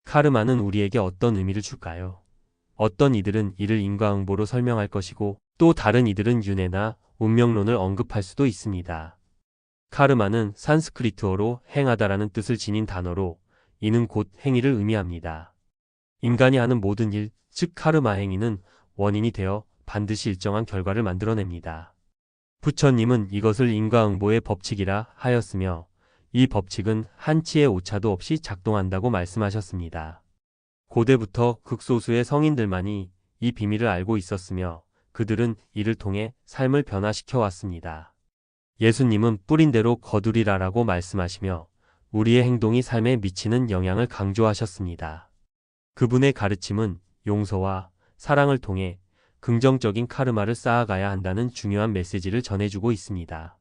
카르마는 우리에게 어떤 의미를 줄까요? 어떤 이들은 이를 인과응보로 설명할 것이고 또 다른 이들은 윤회나 운명론을 언급할 수도 있습니다. 카르마는 산스크리트어로 행하다라는 뜻을 지닌 단어로 이는 곧 행위를 의미합니다. 인간이 하는 모든 일, 즉 카르마 행위는 원인이 되어 반드시 일정한 결과를 만들어냅니다. 부처님은 이것을 인과응보의 법칙이라 하였으며 이 법칙은 한치의 오차도 없이 작동한다고 말씀하셨습니다. 고대부터 극소수의 성인들만이 이 비밀을 알고 있었으며 그들은 이를 통해 삶을 변화시켜 왔습니다. 예수님은 뿌린 대로 거두리라라고 말씀하시며 우리의 행동이 삶에 미치는 영향을 강조하셨습니다. 그분의 가르침은 용서와 사랑을 통해 긍정적인 카르마를 쌓아가야 한다는 중요한 메시지를 전해주고 있습니다.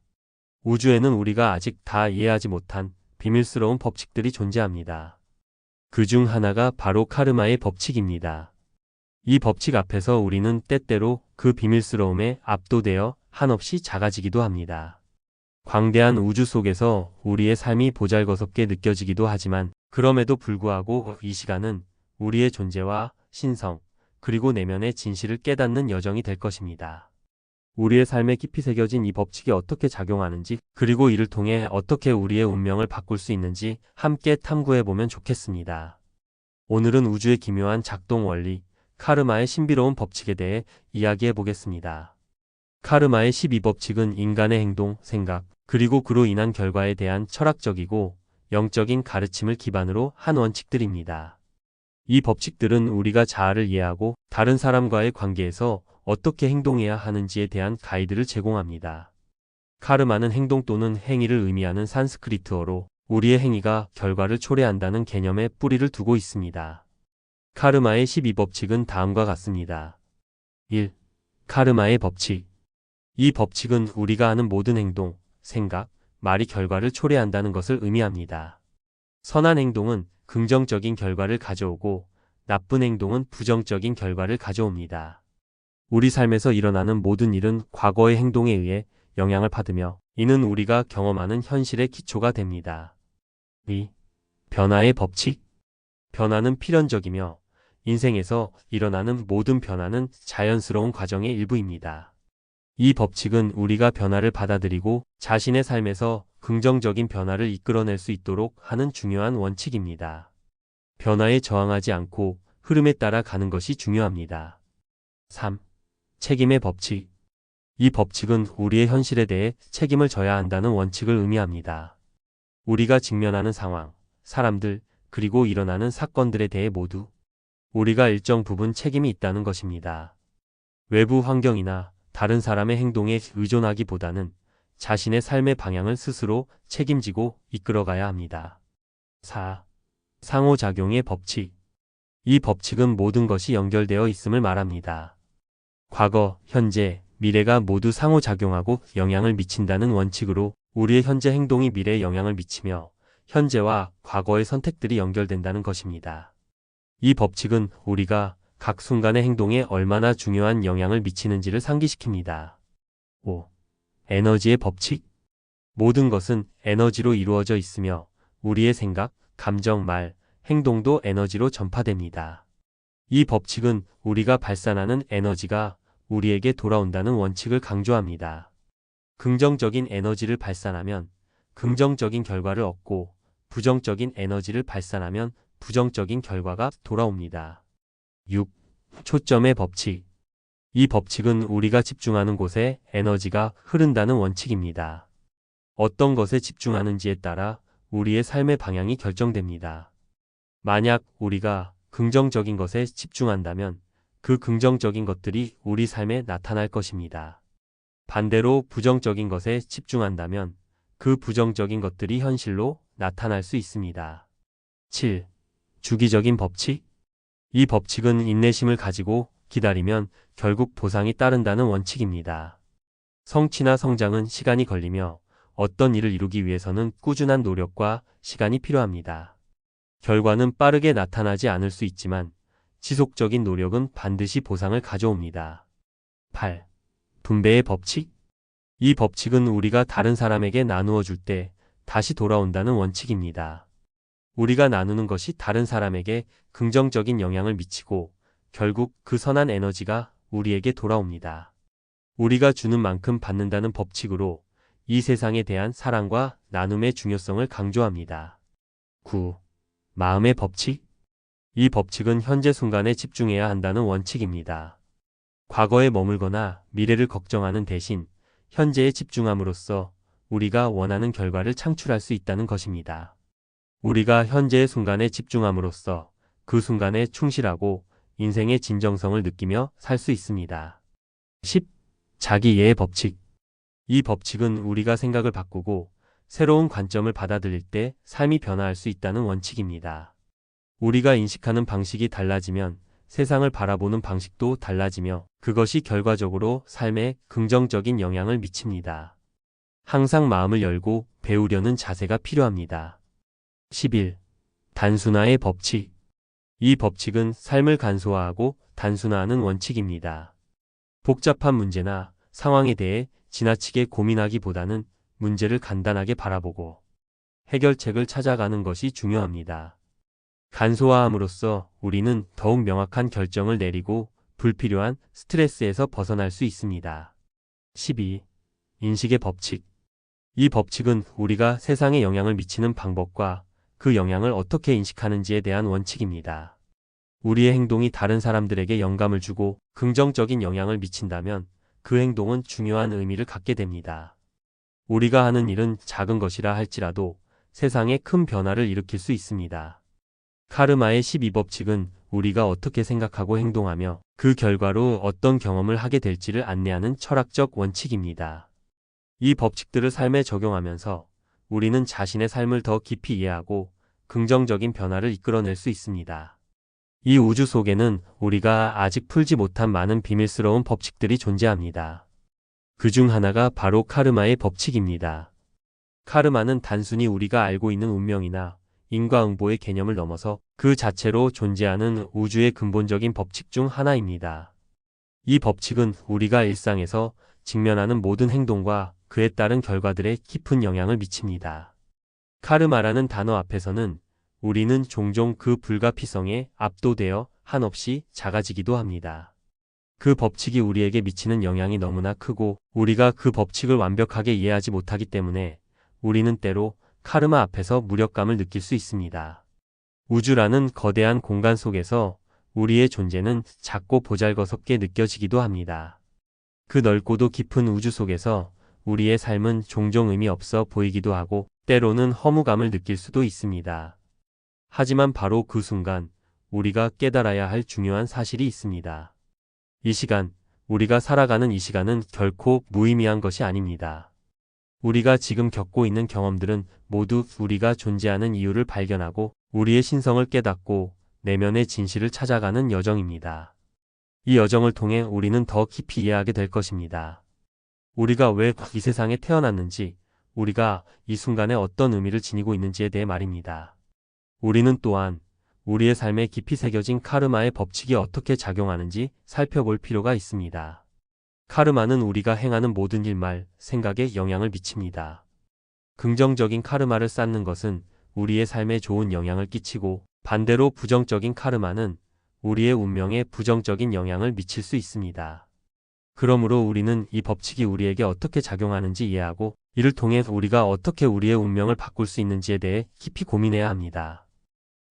우주에는 우리가 아직 다 이해하지 못한 비밀스러운 법칙들이 존재합니다. 그 중 하나가 바로 카르마의 법칙입니다. 이 법칙 앞에서 우리는 때때로 그 비밀스러움에 압도되어 한없이 작아지기도 합니다. 광대한 우주 속에서 우리의 삶이 보잘것없게 느껴지기도 하지만 그럼에도 불구하고 이 시간은 우리의 존재와 신성, 그리고 내면의 진실을 깨닫는 여정이 될 것입니다. 우리의 삶에 깊이 새겨진 이 법칙이 어떻게 작용하는지, 그리고 이를 통해 어떻게 우리의 운명을 바꿀 수 있는지 함께 탐구해보면 좋겠습니다. 오늘은 우주의 기묘한 작동 원리, 카르마의 신비로운 법칙에 대해 이야기해보겠습니다. 카르마의 12법칙은 인간의 행동, 생각, 그리고 그로 인한 결과에 대한 철학적이고 영적인 가르침을 기반으로 한 원칙들입니다. 이 법칙들은 우리가 자아를 이해하고 다른 사람과의 관계에서 어떻게 행동해야 하는지에 대한 가이드를 제공합니다. 카르마는 행동 또는 행위를 의미하는 산스크리트어로 우리의 행위가 결과를 초래한다는 개념에 뿌리를 두고 있습니다. 카르마의 12법칙은 다음과 같습니다. 1. 카르마의 법칙. 이 법칙은 우리가 하는 모든 행동, 생각, 말이 결과를 초래한다는 것을 의미합니다. 선한 행동은 긍정적인 결과를 가져오고 나쁜 행동은 부정적인 결과를 가져옵니다. 우리 삶에서 일어나는 모든 일은 과거의 행동에 의해 영향을 받으며 이는 우리가 경험하는 현실의 기초가 됩니다. 2. 변화의 법칙. 변화는 필연적이며 인생에서 일어나는 모든 변화는 자연스러운 과정의 일부입니다. 이 법칙은 우리가 변화를 받아들이고 자신의 삶에서 긍정적인 변화를 이끌어낼 수 있도록 하는 중요한 원칙입니다. 변화에 저항하지 않고 흐름에 따라 가는 것이 중요합니다. 3. 책임의 법칙. 이 법칙은 우리의 현실에 대해 책임을 져야 한다는 원칙을 의미합니다. 우리가 직면하는 상황, 사람들, 그리고 일어나는 사건들에 대해 모두 우리가 일정 부분 책임이 있다는 것입니다. 외부 환경이나 다른 사람의 행동에 의존하기보다는 자신의 삶의 방향을 스스로 책임지고 이끌어가야 합니다. 4. 상호작용의 법칙. 이 법칙은 모든 것이 연결되어 있음을 말합니다. 과거, 현재, 미래가 모두 상호작용하고 영향을 미친다는 원칙으로 우리의 현재 행동이 미래에 영향을 미치며 현재와 과거의 선택들이 연결된다는 것입니다. 이 법칙은 우리가 각 순간의 행동에 얼마나 중요한 영향을 미치는지를 상기시킵니다. 5. 에너지의 법칙. 모든 것은 에너지로 이루어져 있으며 우리의 생각, 감정, 말, 행동도 에너지로 전파됩니다. 이 법칙은 우리가 발산하는 에너지가 우리에게 돌아온다는 원칙을 강조합니다. 긍정적인 에너지를 발산하면 긍정적인 결과를 얻고 부정적인 에너지를 발산하면 부정적인 결과가 돌아옵니다. 6. 초점의 법칙. 이 법칙은 우리가 집중하는 곳에 에너지가 흐른다는 원칙입니다. 어떤 것에 집중하는지에 따라 우리의 삶의 방향이 결정됩니다. 만약 우리가 긍정적인 것에 집중한다면 그 긍정적인 것들이 우리 삶에 나타날 것입니다. 반대로 부정적인 것에 집중한다면 그 부정적인 것들이 현실로 나타날 수 있습니다. 7. 주기적인 법칙. 이 법칙은 인내심을 가지고 기다리면 결국 보상이 따른다는 원칙입니다. 성취나 성장은 시간이 걸리며 어떤 일을 이루기 위해서는 꾸준한 노력과 시간이 필요합니다. 결과는 빠르게 나타나지 않을 수 있지만 지속적인 노력은 반드시 보상을 가져옵니다. 8. 분배의 법칙. 이 법칙은 우리가 다른 사람에게 나누어 줄 때 다시 돌아온다는 원칙입니다. 우리가 나누는 것이 다른 사람에게 긍정적인 영향을 미치고 결국 그 선한 에너지가 우리에게 돌아옵니다. 우리가 주는 만큼 받는다는 법칙으로 이 세상에 대한 사랑과 나눔의 중요성을 강조합니다. 9. 마음의 법칙. 이 법칙은 현재 순간에 집중해야 한다는 원칙입니다. 과거에 머물거나 미래를 걱정하는 대신 현재에 집중함으로써 우리가 원하는 결과를 창출할 수 있다는 것입니다. 우리가 현재의 순간에 집중함으로써 그 순간에 충실하고 인생의 진정성을 느끼며 살 수 있습니다. 10. 자기 이해의 법칙. 이 법칙은 우리가 생각을 바꾸고 새로운 관점을 받아들일 때 삶이 변화할 수 있다는 원칙입니다. 우리가 인식하는 방식이 달라지면 세상을 바라보는 방식도 달라지며 그것이 결과적으로 삶에 긍정적인 영향을 미칩니다. 항상 마음을 열고 배우려는 자세가 필요합니다. 11. 단순화의 법칙. 이 법칙은 삶을 간소화하고 단순화하는 원칙입니다. 복잡한 문제나 상황에 대해 지나치게 고민하기보다는 문제를 간단하게 바라보고 해결책을 찾아가는 것이 중요합니다. 간소화함으로써 우리는 더욱 명확한 결정을 내리고 불필요한 스트레스에서 벗어날 수 있습니다. 12. 인식의 법칙. 이 법칙은 우리가 세상에 영향을 미치는 방법과 그 영향을 어떻게 인식하는지에 대한 원칙입니다. 우리의 행동이 다른 사람들에게 영감을 주고 긍정적인 영향을 미친다면 그 행동은 중요한 의미를 갖게 됩니다. 우리가 하는 일은 작은 것이라 할지라도 세상에 큰 변화를 일으킬 수 있습니다. 카르마의 12법칙은 우리가 어떻게 생각하고 행동하며 그 결과로 어떤 경험을 하게 될지를 안내하는 철학적 원칙입니다. 이 법칙들을 삶에 적용하면서 우리는 자신의 삶을 더 깊이 이해하고 긍정적인 변화를 이끌어낼 수 있습니다. 이 우주 속에는 우리가 아직 풀지 못한 많은 비밀스러운 법칙들이 존재합니다. 그 중 하나가 바로 카르마의 법칙입니다. 카르마는 단순히 우리가 알고 있는 운명이나 인과응보의 개념을 넘어서 그 자체로 존재하는 우주의 근본적인 법칙 중 하나입니다. 이 법칙은 우리가 일상에서 직면하는 모든 행동과 그에 따른 결과들에 깊은 영향을 미칩니다. 카르마라는 단어 앞에서는 우리는 종종 그 불가피성에 압도되어 한없이 작아지기도 합니다. 그 법칙이 우리에게 미치는 영향이 너무나 크고 우리가 그 법칙을 완벽하게 이해하지 못하기 때문에 우리는 때로 카르마 앞에서 무력감을 느낄 수 있습니다. 우주라는 거대한 공간 속에서 우리의 존재는 작고 보잘것없게 느껴지기도 합니다. 그 넓고도 깊은 우주 속에서 우리의 삶은 종종 의미 없어 보이기도 하고 때로는 허무감을 느낄 수도 있습니다. 하지만 바로 그 순간 우리가 깨달아야 할 중요한 사실이 있습니다. 이 시간, 우리가 살아가는 이 시간은 결코 무의미한 것이 아닙니다. 우리가 지금 겪고 있는 경험들은 모두 우리가 존재하는 이유를 발견하고 우리의 신성을 깨닫고 내면의 진실을 찾아가는 여정입니다. 이 여정을 통해 우리는 더 깊이 이해하게 될 것입니다. 우리가 왜 이 세상에 태어났는지, 우리가 이 순간에 어떤 의미를 지니고 있는지에 대해 말입니다. 우리는 또한 우리의 삶에 깊이 새겨진 카르마의 법칙이 어떻게 작용하는지 살펴볼 필요가 있습니다. 카르마는 우리가 행하는 모든 일, 말, 생각에 영향을 미칩니다. 긍정적인 카르마를 쌓는 것은 우리의 삶에 좋은 영향을 끼치고 반대로 부정적인 카르마는 우리의 운명에 부정적인 영향을 미칠 수 있습니다. 그러므로 우리는 이 법칙이 우리에게 어떻게 작용하는지 이해하고 이를 통해 우리가 어떻게 우리의 운명을 바꿀 수 있는지에 대해 깊이 고민해야 합니다.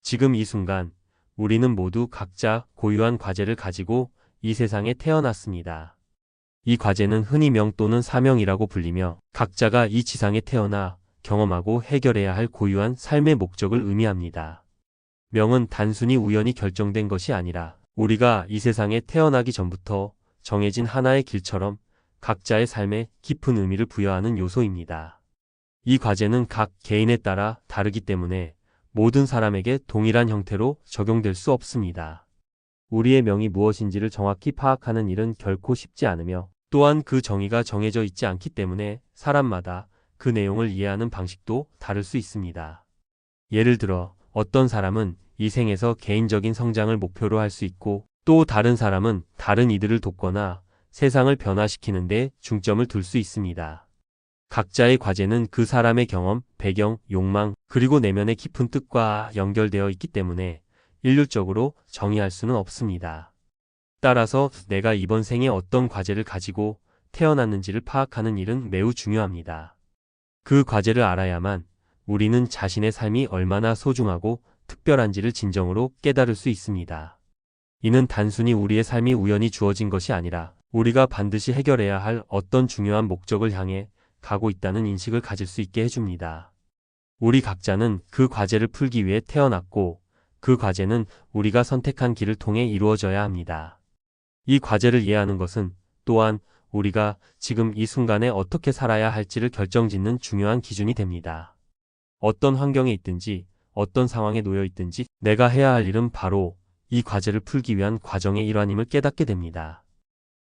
지금 이 순간 우리는 모두 각자 고유한 과제를 가지고 이 세상에 태어났습니다. 이 과제는 흔히 명 또는 사명이라고 불리며 각자가 이 지상에 태어나 경험하고 해결해야 할 고유한 삶의 목적을 의미합니다. 명은 단순히 우연히 결정된 것이 아니라 우리가 이 세상에 태어나기 전부터 정해진 하나의 길처럼 각자의 삶에 깊은 의미를 부여하는 요소입니다. 이 과제는 각 개인에 따라 다르기 때문에 모든 사람에게 동일한 형태로 적용될 수 없습니다. 우리의 명이 무엇인지를 정확히 파악하는 일은 결코 쉽지 않으며 또한 그 정의가 정해져 있지 않기 때문에 사람마다 그 내용을 이해하는 방식도 다를 수 있습니다. 예를 들어 어떤 사람은 이 생에서 개인적인 성장을 목표로 할 수 있고 또 다른 사람은 다른 이들을 돕거나 세상을 변화시키는 데 중점을 둘 수 있습니다. 각자의 과제는 그 사람의 경험, 배경, 욕망, 그리고 내면의 깊은 뜻과 연결되어 있기 때문에 일률적으로 정의할 수는 없습니다. 따라서 내가 이번 생에 어떤 과제를 가지고 태어났는지를 파악하는 일은 매우 중요합니다. 그 과제를 알아야만 우리는 자신의 삶이 얼마나 소중하고 특별한지를 진정으로 깨달을 수 있습니다. 이는 단순히 우리의 삶이 우연히 주어진 것이 아니라 우리가 반드시 해결해야 할 어떤 중요한 목적을 향해 가고 있다는 인식을 가질 수 있게 해줍니다. 우리 각자는 그 과제를 풀기 위해 태어났고 그 과제는 우리가 선택한 길을 통해 이루어져야 합니다. 이 과제를 이해하는 것은 또한 우리가 지금 이 순간에 어떻게 살아야 할지를 결정짓는 중요한 기준이 됩니다. 어떤 환경에 있든지 어떤 상황에 놓여 있든지 내가 해야 할 일은 바로 이 과제를 풀기 위한 과정의 일환임을 깨닫게 됩니다.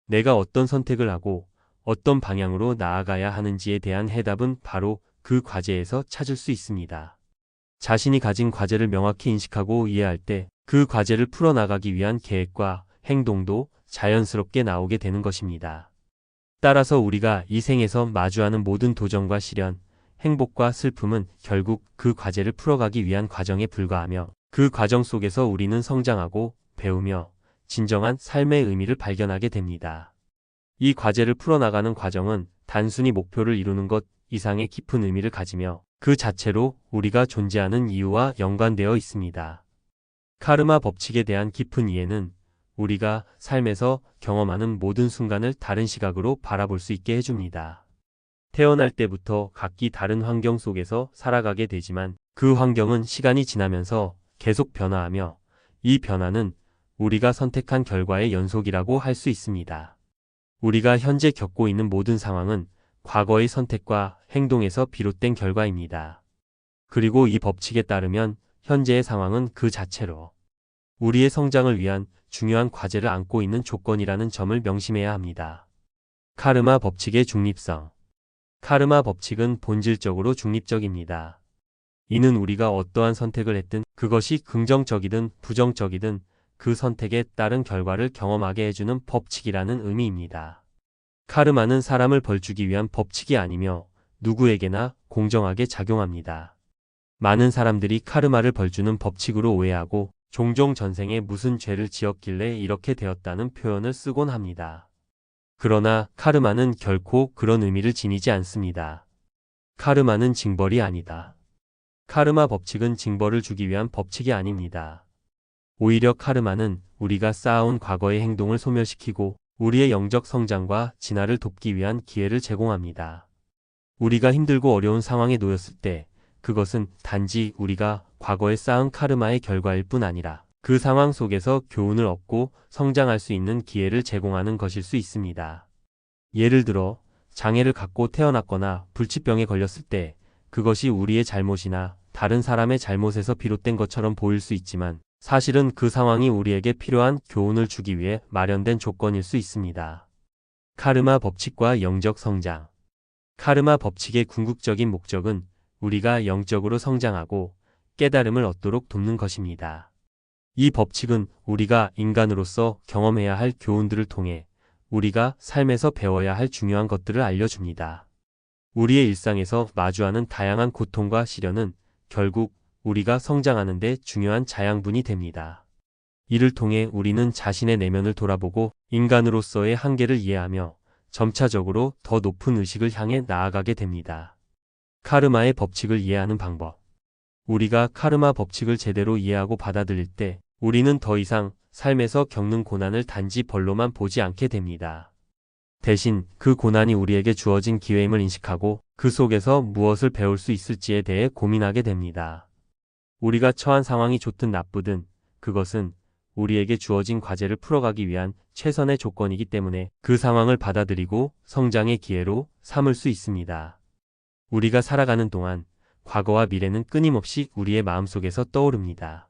내가 어떤 선택을 하고 어떤 방향으로 나아가야 하는지에 대한 해답은 바로 그 과제에서 찾을 수 있습니다. 자신이 가진 과제를 명확히 인식하고 이해할 때 그 과제를 풀어나가기 위한 계획과 행동도 자연스럽게 나오게 되는 것입니다. 따라서 우리가 이 생에서 마주하는 모든 도전과 시련, 행복과 슬픔은 결국 그 과제를 풀어가기 위한 과정에 불과하며 그 과정 속에서 우리는 성장하고 배우며 진정한 삶의 의미를 발견하게 됩니다. 이 과제를 풀어나가는 과정은 단순히 목표를 이루는 것 이상의 깊은 의미를 가지며 그 자체로 우리가 존재하는 이유와 연관되어 있습니다. 카르마 법칙에 대한 깊은 이해는 우리가 삶에서 경험하는 모든 순간을 다른 시각으로 바라볼 수 있게 해줍니다. 태어날 때부터 각기 다른 환경 속에서 살아가게 되지만 그 환경은 시간이 지나면서 계속 변화하며 이 변화는 우리가 선택한 결과의 연속이라고 할 수 있습니다. 우리가 현재 겪고 있는 모든 상황은 과거의 선택과 행동에서 비롯된 결과입니다. 그리고 이 법칙에 따르면 현재의 상황은 그 자체로 우리의 성장을 위한 중요한 과제를 안고 있는 조건이라는 점을 명심해야 합니다. 카르마 법칙의 중립성. 카르마 법칙은 본질적으로 중립적입니다. 이는 우리가 어떠한 선택을 했든 그것이 긍정적이든 부정적이든 그 선택에 따른 결과를 경험하게 해주는 법칙이라는 의미입니다. 카르마는 사람을 벌주기 위한 법칙이 아니며 누구에게나 공정하게 작용합니다. 많은 사람들이 카르마를 벌주는 법칙으로 오해하고 종종 전생에 무슨 죄를 지었길래 이렇게 되었다는 표현을 쓰곤 합니다. 그러나 카르마는 결코 그런 의미를 지니지 않습니다. 카르마는 징벌이 아니다. 카르마 법칙은 징벌을 주기 위한 법칙이 아닙니다. 오히려 카르마는 우리가 쌓아온 과거의 행동을 소멸시키고 우리의 영적 성장과 진화를 돕기 위한 기회를 제공합니다. 우리가 힘들고 어려운 상황에 놓였을 때 그것은 단지 우리가 과거에 쌓은 카르마의 결과일 뿐 아니라 그 상황 속에서 교훈을 얻고 성장할 수 있는 기회를 제공하는 것일 수 있습니다. 예를 들어 장애를 갖고 태어났거나 불치병에 걸렸을 때 그것이 우리의 잘못이나 다른 사람의 잘못에서 비롯된 것처럼 보일 수 있지만 사실은 그 상황이 우리에게 필요한 교훈을 주기 위해 마련된 조건일 수 있습니다. 카르마 법칙과 영적 성장. 카르마 법칙의 궁극적인 목적은 우리가 영적으로 성장하고 깨달음을 얻도록 돕는 것입니다. 이 법칙은 우리가 인간으로서 경험해야 할 교훈들을 통해 우리가 삶에서 배워야 할 중요한 것들을 알려줍니다. 우리의 일상에서 마주하는 다양한 고통과 시련은 결국 우리가 성장하는 데 중요한 자양분이 됩니다. 이를 통해 우리는 자신의 내면을 돌아보고 인간으로서의 한계를 이해하며 점차적으로 더 높은 의식을 향해 나아가게 됩니다. 카르마의 법칙을 이해하는 방법. 우리가 카르마 법칙을 제대로 이해하고 받아들일 때 우리는 더 이상 삶에서 겪는 고난을 단지 벌로만 보지 않게 됩니다. 대신 그 고난이 우리에게 주어진 기회임을 인식하고 그 속에서 무엇을 배울 수 있을지에 대해 고민하게 됩니다. 우리가 처한 상황이 좋든 나쁘든 그것은 우리에게 주어진 과제를 풀어가기 위한 최선의 조건이기 때문에 그 상황을 받아들이고 성장의 기회로 삼을 수 있습니다. 우리가 살아가는 동안 과거와 미래는 끊임없이 우리의 마음속에서 떠오릅니다.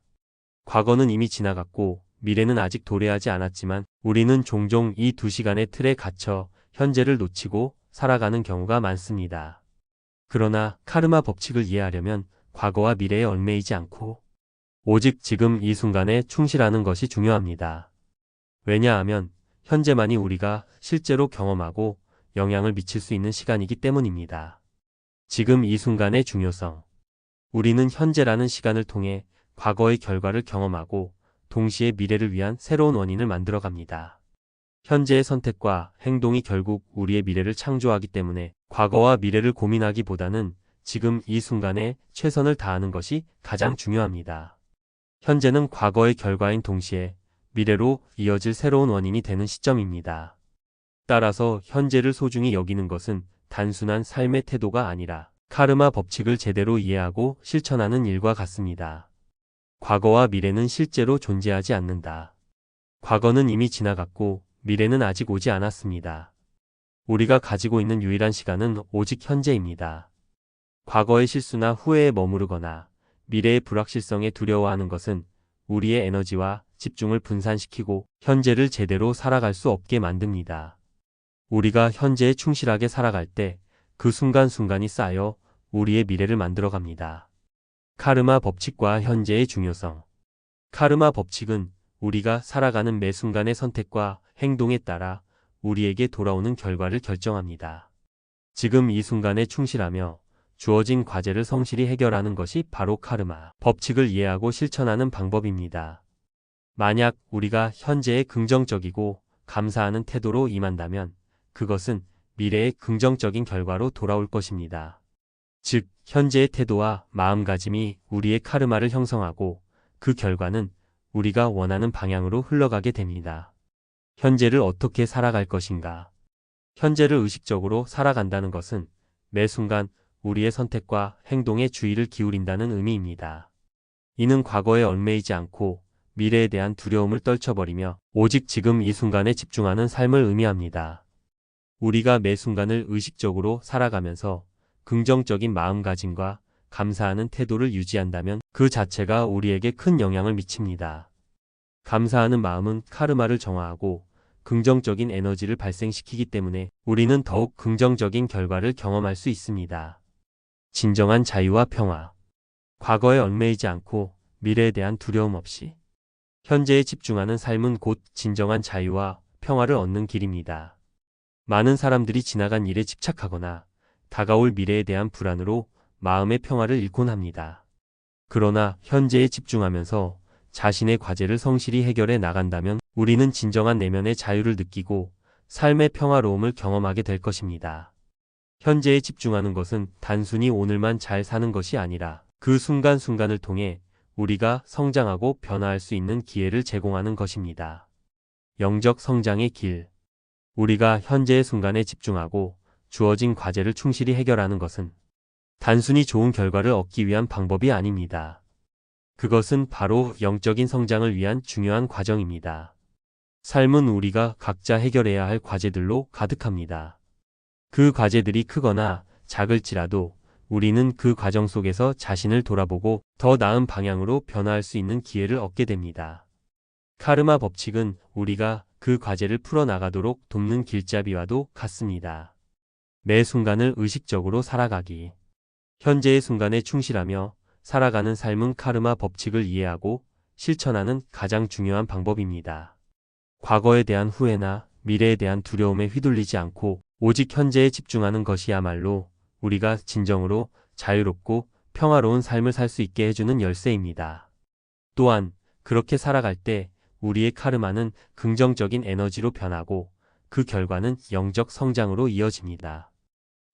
과거는 이미 지나갔고 미래는 아직 도래하지 않았지만 우리는 종종 이 두 시간의 틀에 갇혀 현재를 놓치고 살아가는 경우가 많습니다. 그러나 카르마 법칙을 이해하려면 과거와 미래에 얽매이지 않고 오직 지금 이 순간에 충실하는 것이 중요합니다. 왜냐하면 현재만이 우리가 실제로 경험하고 영향을 미칠 수 있는 시간이기 때문입니다. 지금 이 순간의 중요성. 우리는 현재라는 시간을 통해 과거의 결과를 경험하고 동시에 미래를 위한 새로운 원인을 만들어갑니다. 현재의 선택과 행동이 결국 우리의 미래를 창조하기 때문에 과거와 미래를 고민하기보다는 지금 이 순간에 최선을 다하는 것이 가장 중요합니다. 현재는 과거의 결과인 동시에 미래로 이어질 새로운 원인이 되는 시점입니다. 따라서 현재를 소중히 여기는 것은 단순한 삶의 태도가 아니라 카르마 법칙을 제대로 이해하고 실천하는 일과 같습니다. 과거와 미래는 실제로 존재하지 않는다. 과거는 이미 지나갔고 미래는 아직 오지 않았습니다. 우리가 가지고 있는 유일한 시간은 오직 현재입니다. 과거의 실수나 후회에 머무르거나 미래의 불확실성에 두려워하는 것은 우리의 에너지와 집중을 분산시키고 현재를 제대로 살아갈 수 없게 만듭니다. 우리가 현재에 충실하게 살아갈 때 그 순간순간이 쌓여 우리의 미래를 만들어갑니다. 카르마 법칙과 현재의 중요성. 카르마 법칙은 우리가 살아가는 매 순간의 선택과 행동에 따라 우리에게 돌아오는 결과를 결정합니다. 지금 이 순간에 충실하며 주어진 과제를 성실히 해결하는 것이 바로 카르마 법칙을 이해하고 실천하는 방법입니다. 만약 우리가 현재에 긍정적이고 감사하는 태도로 임한다면 그것은 미래의 긍정적인 결과로 돌아올 것입니다. 즉, 현재의 태도와 마음가짐이 우리의 카르마를 형성하고 그 결과는 우리가 원하는 방향으로 흘러가게 됩니다. 현재를 어떻게 살아갈 것인가? 현재를 의식적으로 살아간다는 것은 매 순간 우리의 선택과 행동에 주의를 기울인다는 의미입니다. 이는 과거에 얽매이지 않고 미래에 대한 두려움을 떨쳐버리며 오직 지금 이 순간에 집중하는 삶을 의미합니다. 우리가 매 순간을 의식적으로 살아가면서 긍정적인 마음가짐과 감사하는 태도를 유지한다면 그 자체가 우리에게 큰 영향을 미칩니다. 감사하는 마음은 카르마를 정화하고 긍정적인 에너지를 발생시키기 때문에 우리는 더욱 긍정적인 결과를 경험할 수 있습니다. 진정한 자유와 평화. 과거에 얽매이지 않고 미래에 대한 두려움 없이 현재에 집중하는 삶은 곧 진정한 자유와 평화를 얻는 길입니다. 많은 사람들이 지나간 일에 집착하거나 다가올 미래에 대한 불안으로 마음의 평화를 잃곤 합니다. 그러나 현재에 집중하면서 자신의 과제를 성실히 해결해 나간다면 우리는 진정한 내면의 자유를 느끼고 삶의 평화로움을 경험하게 될 것입니다. 현재에 집중하는 것은 단순히 오늘만 잘 사는 것이 아니라 그 순간순간을 통해 우리가 성장하고 변화할 수 있는 기회를 제공하는 것입니다. 영적 성장의 길. 우리가 현재의 순간에 집중하고 주어진 과제를 충실히 해결하는 것은 단순히 좋은 결과를 얻기 위한 방법이 아닙니다. 그것은 바로 영적인 성장을 위한 중요한 과정입니다. 삶은 우리가 각자 해결해야 할 과제들로 가득합니다. 그 과제들이 크거나 작을지라도 우리는 그 과정 속에서 자신을 돌아보고 더 나은 방향으로 변화할 수 있는 기회를 얻게 됩니다. 카르마 법칙은 우리가 그 과제를 풀어나가도록 돕는 길잡이와도 같습니다. 매 순간을 의식적으로 살아가기. 현재의 순간에 충실하며 살아가는 삶은 카르마 법칙을 이해하고 실천하는 가장 중요한 방법입니다. 과거에 대한 후회나 미래에 대한 두려움에 휘둘리지 않고 오직 현재에 집중하는 것이야말로 우리가 진정으로 자유롭고 평화로운 삶을 살 수 있게 해주는 열쇠입니다. 또한 그렇게 살아갈 때 우리의 카르마는 긍정적인 에너지로 변하고 그 결과는 영적 성장으로 이어집니다.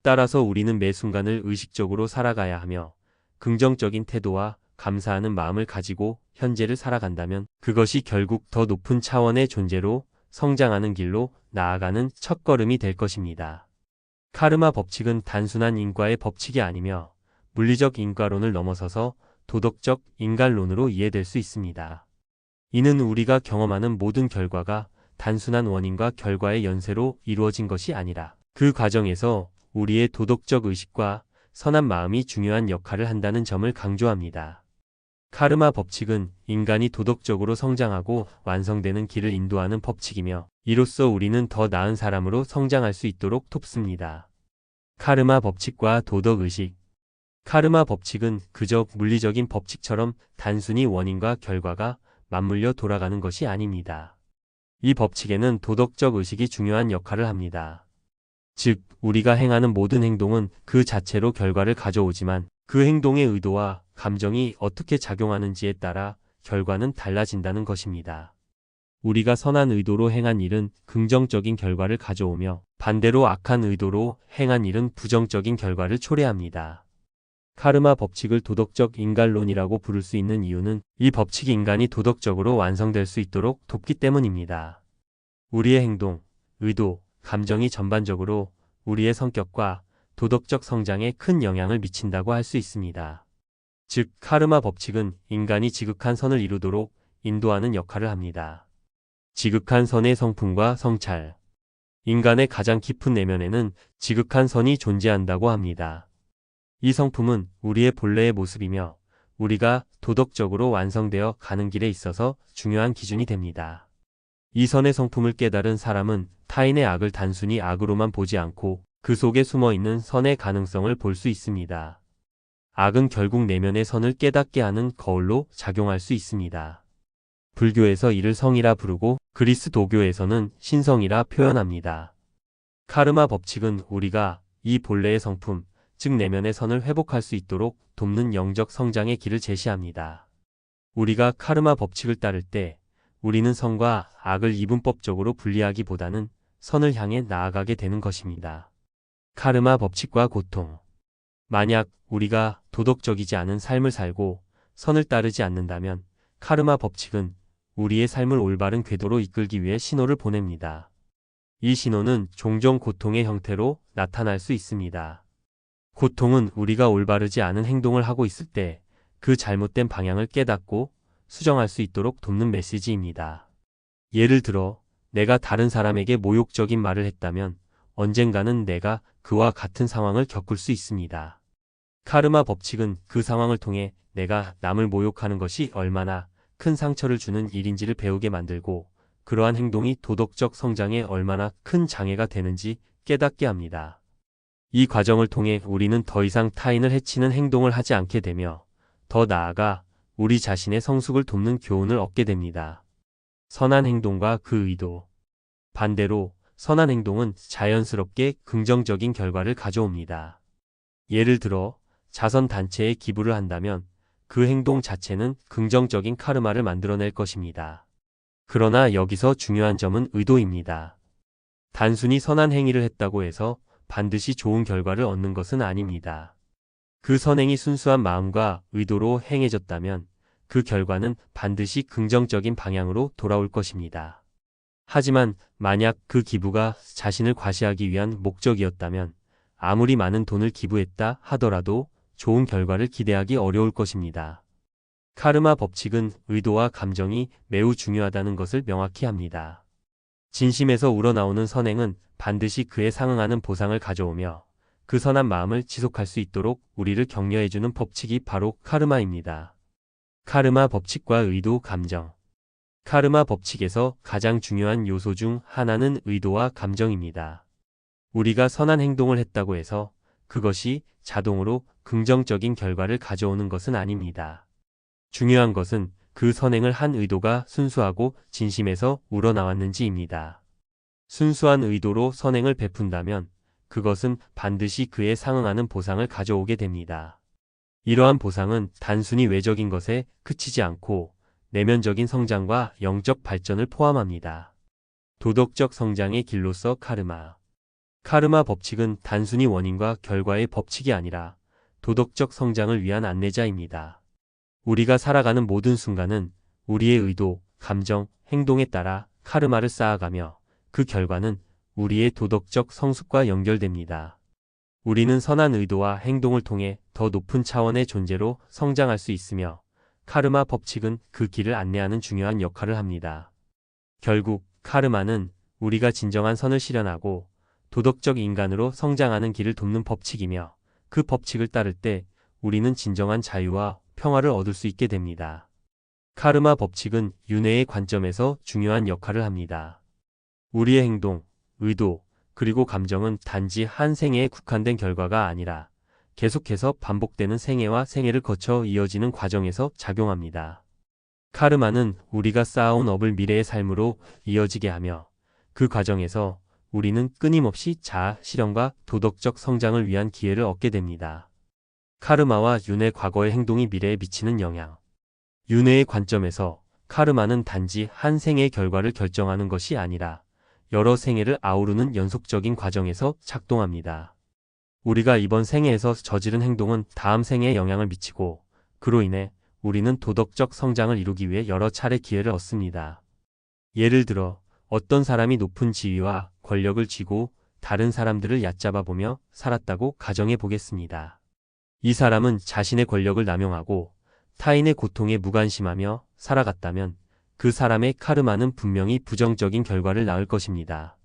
따라서 우리는 매 순간을 의식적으로 살아가야 하며 긍정적인 태도와 감사하는 마음을 가지고 현재를 살아간다면 그것이 결국 더 높은 차원의 존재로 성장하는 길로 나아가는 첫걸음이 될 것입니다. 카르마 법칙은 단순한 인과의 법칙이 아니며 물리적 인과론을 넘어서서 도덕적 인간론으로 이해될 수 있습니다. 이는 우리가 경험하는 모든 결과가 단순한 원인과 결과의 연쇄로 이루어진 것이 아니라 그 과정에서 우리의 도덕적 의식과 선한 마음이 중요한 역할을 한다는 점을 강조합니다. 카르마 법칙은 인간이 도덕적으로 성장하고 완성되는 길을 인도하는 법칙이며 이로써 우리는 더 나은 사람으로 성장할 수 있도록 돕습니다. 카르마 법칙과 도덕의식. 카르마 법칙은 그저 물리적인 법칙처럼 단순히 원인과 결과가 맞물려 돌아가는 것이 아닙니다. 이 법칙에는 도덕적 의식이 중요한 역할을 합니다. 즉, 우리가 행하는 모든 행동은 그 자체로 결과를 가져오지만 그 행동의 의도와 감정이 어떻게 작용하는지에 따라 결과는 달라진다는 것입니다. 우리가 선한 의도로 행한 일은 긍정적인 결과를 가져오며 반대로 악한 의도로 행한 일은 부정적인 결과를 초래합니다. 카르마 법칙을 도덕적 인간론이라고 부를 수 있는 이유는 이 법칙이 인간이 도덕적으로 완성될 수 있도록 돕기 때문입니다. 우리의 행동, 의도, 감정이 전반적으로 우리의 성격과 도덕적 성장에 큰 영향을 미친다고 할 수 있습니다. 즉, 카르마 법칙은 인간이 지극한 선을 이루도록 인도하는 역할을 합니다. 지극한 선의 성품과 성찰. 인간의 가장 깊은 내면에는 지극한 선이 존재한다고 합니다. 이 성품은 우리의 본래의 모습이며 우리가 도덕적으로 완성되어 가는 길에 있어서 중요한 기준이 됩니다. 이 선의 성품을 깨달은 사람은 타인의 악을 단순히 악으로만 보지 않고 그 속에 숨어 있는 선의 가능성을 볼 수 있습니다. 악은 결국 내면의 선을 깨닫게 하는 거울로 작용할 수 있습니다. 불교에서 이를 성이라 부르고 그리스도교에서는 신성이라 표현합니다. 카르마 법칙은 우리가 이 본래의 성품, 즉 내면의 선을 회복할 수 있도록 돕는 영적 성장의 길을 제시합니다. 우리가 카르마 법칙을 따를 때 우리는 선과 악을 이분법적으로 분리하기보다는 선을 향해 나아가게 되는 것입니다. 카르마 법칙과 고통. 만약 우리가 도덕적이지 않은 삶을 살고 선을 따르지 않는다면 카르마 법칙은 우리의 삶을 올바른 궤도로 이끌기 위해 신호를 보냅니다. 이 신호는 종종 고통의 형태로 나타날 수 있습니다. 고통은 우리가 올바르지 않은 행동을 하고 있을 때 그 잘못된 방향을 깨닫고 수정할 수 있도록 돕는 메시지입니다. 예를 들어, 내가 다른 사람에게 모욕적인 말을 했다면 언젠가는 내가 그와 같은 상황을 겪을 수 있습니다. 카르마 법칙은 그 상황을 통해 내가 남을 모욕하는 것이 얼마나 큰 상처를 주는 일인지를 배우게 만들고 그러한 행동이 도덕적 성장에 얼마나 큰 장애가 되는지 깨닫게 합니다. 이 과정을 통해 우리는 더 이상 타인을 해치는 행동을 하지 않게 되며 더 나아가 우리 자신의 성숙을 돕는 교훈을 얻게 됩니다. 선한 행동과 그 의도. 반대로 선한 행동은 자연스럽게 긍정적인 결과를 가져옵니다. 예를 들어 자선단체에 기부를 한다면 그 행동 자체는 긍정적인 카르마를 만들어낼 것입니다. 그러나 여기서 중요한 점은 의도입니다. 단순히 선한 행위를 했다고 해서 반드시 좋은 결과를 얻는 것은 아닙니다. 그 선행이 순수한 마음과 의도로 행해졌다면 그 결과는 반드시 긍정적인 방향으로 돌아올 것입니다. 하지만 만약 그 기부가 자신을 과시하기 위한 목적이었다면 아무리 많은 돈을 기부했다 하더라도 좋은 결과를 기대하기 어려울 것입니다. 카르마 법칙은 의도와 감정이 매우 중요하다는 것을 명확히 합니다. 진심에서 우러나오는 선행은 반드시 그에 상응하는 보상을 가져오며 그 선한 마음을 지속할 수 있도록 우리를 격려해주는 법칙이 바로 카르마입니다. 카르마 법칙과 의도, 감정. 카르마 법칙에서 가장 중요한 요소 중 하나는 의도와 감정입니다. 우리가 선한 행동을 했다고 해서 그것이 자동으로 긍정적인 결과를 가져오는 것은 아닙니다. 중요한 것은 그 선행을 한 의도가 순수하고 진심에서 우러나왔는지입니다. 순수한 의도로 선행을 베푼다면 그것은 반드시 그에 상응하는 보상을 가져오게 됩니다. 이러한 보상은 단순히 외적인 것에 그치지 않고 내면적인 성장과 영적 발전을 포함합니다. 도덕적 성장의 길로서 카르마. 카르마 법칙은 단순히 원인과 결과의 법칙이 아니라 도덕적 성장을 위한 안내자입니다. 우리가 살아가는 모든 순간은 우리의 의도, 감정, 행동에 따라 카르마를 쌓아가며 그 결과는 우리의 도덕적 성숙과 연결됩니다. 우리는 선한 의도와 행동을 통해 더 높은 차원의 존재로 성장할 수 있으며 카르마 법칙은 그 길을 안내하는 중요한 역할을 합니다. 결국 카르마는 우리가 진정한 선을 실현하고 도덕적 인간으로 성장하는 길을 돕는 법칙이며 그 법칙을 따를 때 우리는 진정한 자유와 평화를 얻을 수 있게 됩니다. 카르마 법칙은 윤회의 관점에서 중요한 역할을 합니다. 우리의 행동, 의도, 그리고 감정은 단지 한 생애에 국한된 결과가 아니라 계속해서 반복되는 생애와 생애를 거쳐 이어지는 과정에서 작용합니다. 카르마는 우리가 쌓아온 업을 미래의 삶으로 이어지게 하며 그 과정에서 우리는 끊임없이 자아 실현과 도덕적 성장을 위한 기회를 얻게 됩니다. 카르마와 윤의 과거의 행동이 미래에 미치는 영향. 윤회의 관점에서 카르마는 단지 한 생의 결과를 결정하는 것이 아니라 여러 생애를 아우르는 연속적인 과정에서 작동합니다. 우리가 이번 생애에서 저지른 행동은 다음 생애에 영향을 미치고 그로 인해 우리는 도덕적 성장을 이루기 위해 여러 차례 기회를 얻습니다. 예를 들어 어떤 사람이 높은 지위와 권력을 쥐고 다른 사람들을 얕잡아 보며 살았다고 가정해 보겠습니다. 이 사람은 자신의 권력을 남용하고 타인의 고통에 무관심하며 살아갔다면 그 사람의 카르마는 분명히 부정적인 결과를 낳을 것입니다.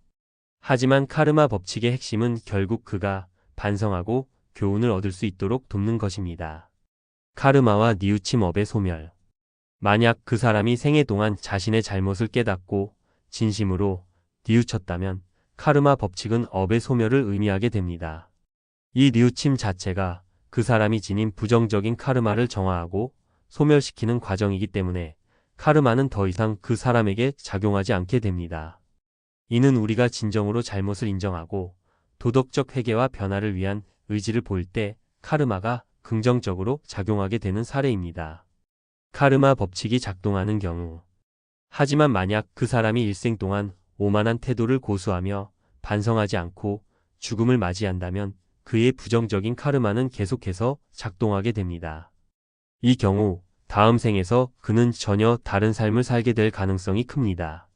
하지만 카르마 법칙의 핵심은 결국 그가 반성하고 교훈을 얻을 수 있도록 돕는 것입니다. 카르마와 뉘우침 업의 소멸. 만약 그 사람이 생애 동안 자신의 잘못을 깨닫고 진심으로 뉘우쳤다면 카르마 법칙은 업의 소멸을 의미하게 됩니다. 이 뉘우침 자체가 그 사람이 지닌 부정적인 카르마를 정화하고 소멸시키는 과정이기 때문에 카르마는 더 이상 그 사람에게 작용하지 않게 됩니다. 이는 우리가 진정으로 잘못을 인정하고 도덕적 회개와 변화를 위한 의지를 보일 때 카르마가 긍정적으로 작용하게 되는 사례입니다. 카르마 법칙이 작동하는 경우. 하지만 만약 그 사람이 일생 동안 오만한 태도를 고수하며 반성하지 않고 죽음을 맞이한다면 그의 부정적인 카르마는 계속해서 작동하게 됩니다. 이 경우 다음 생에서 그는 전혀 다른 삶을 살게 될 가능성이 큽니다.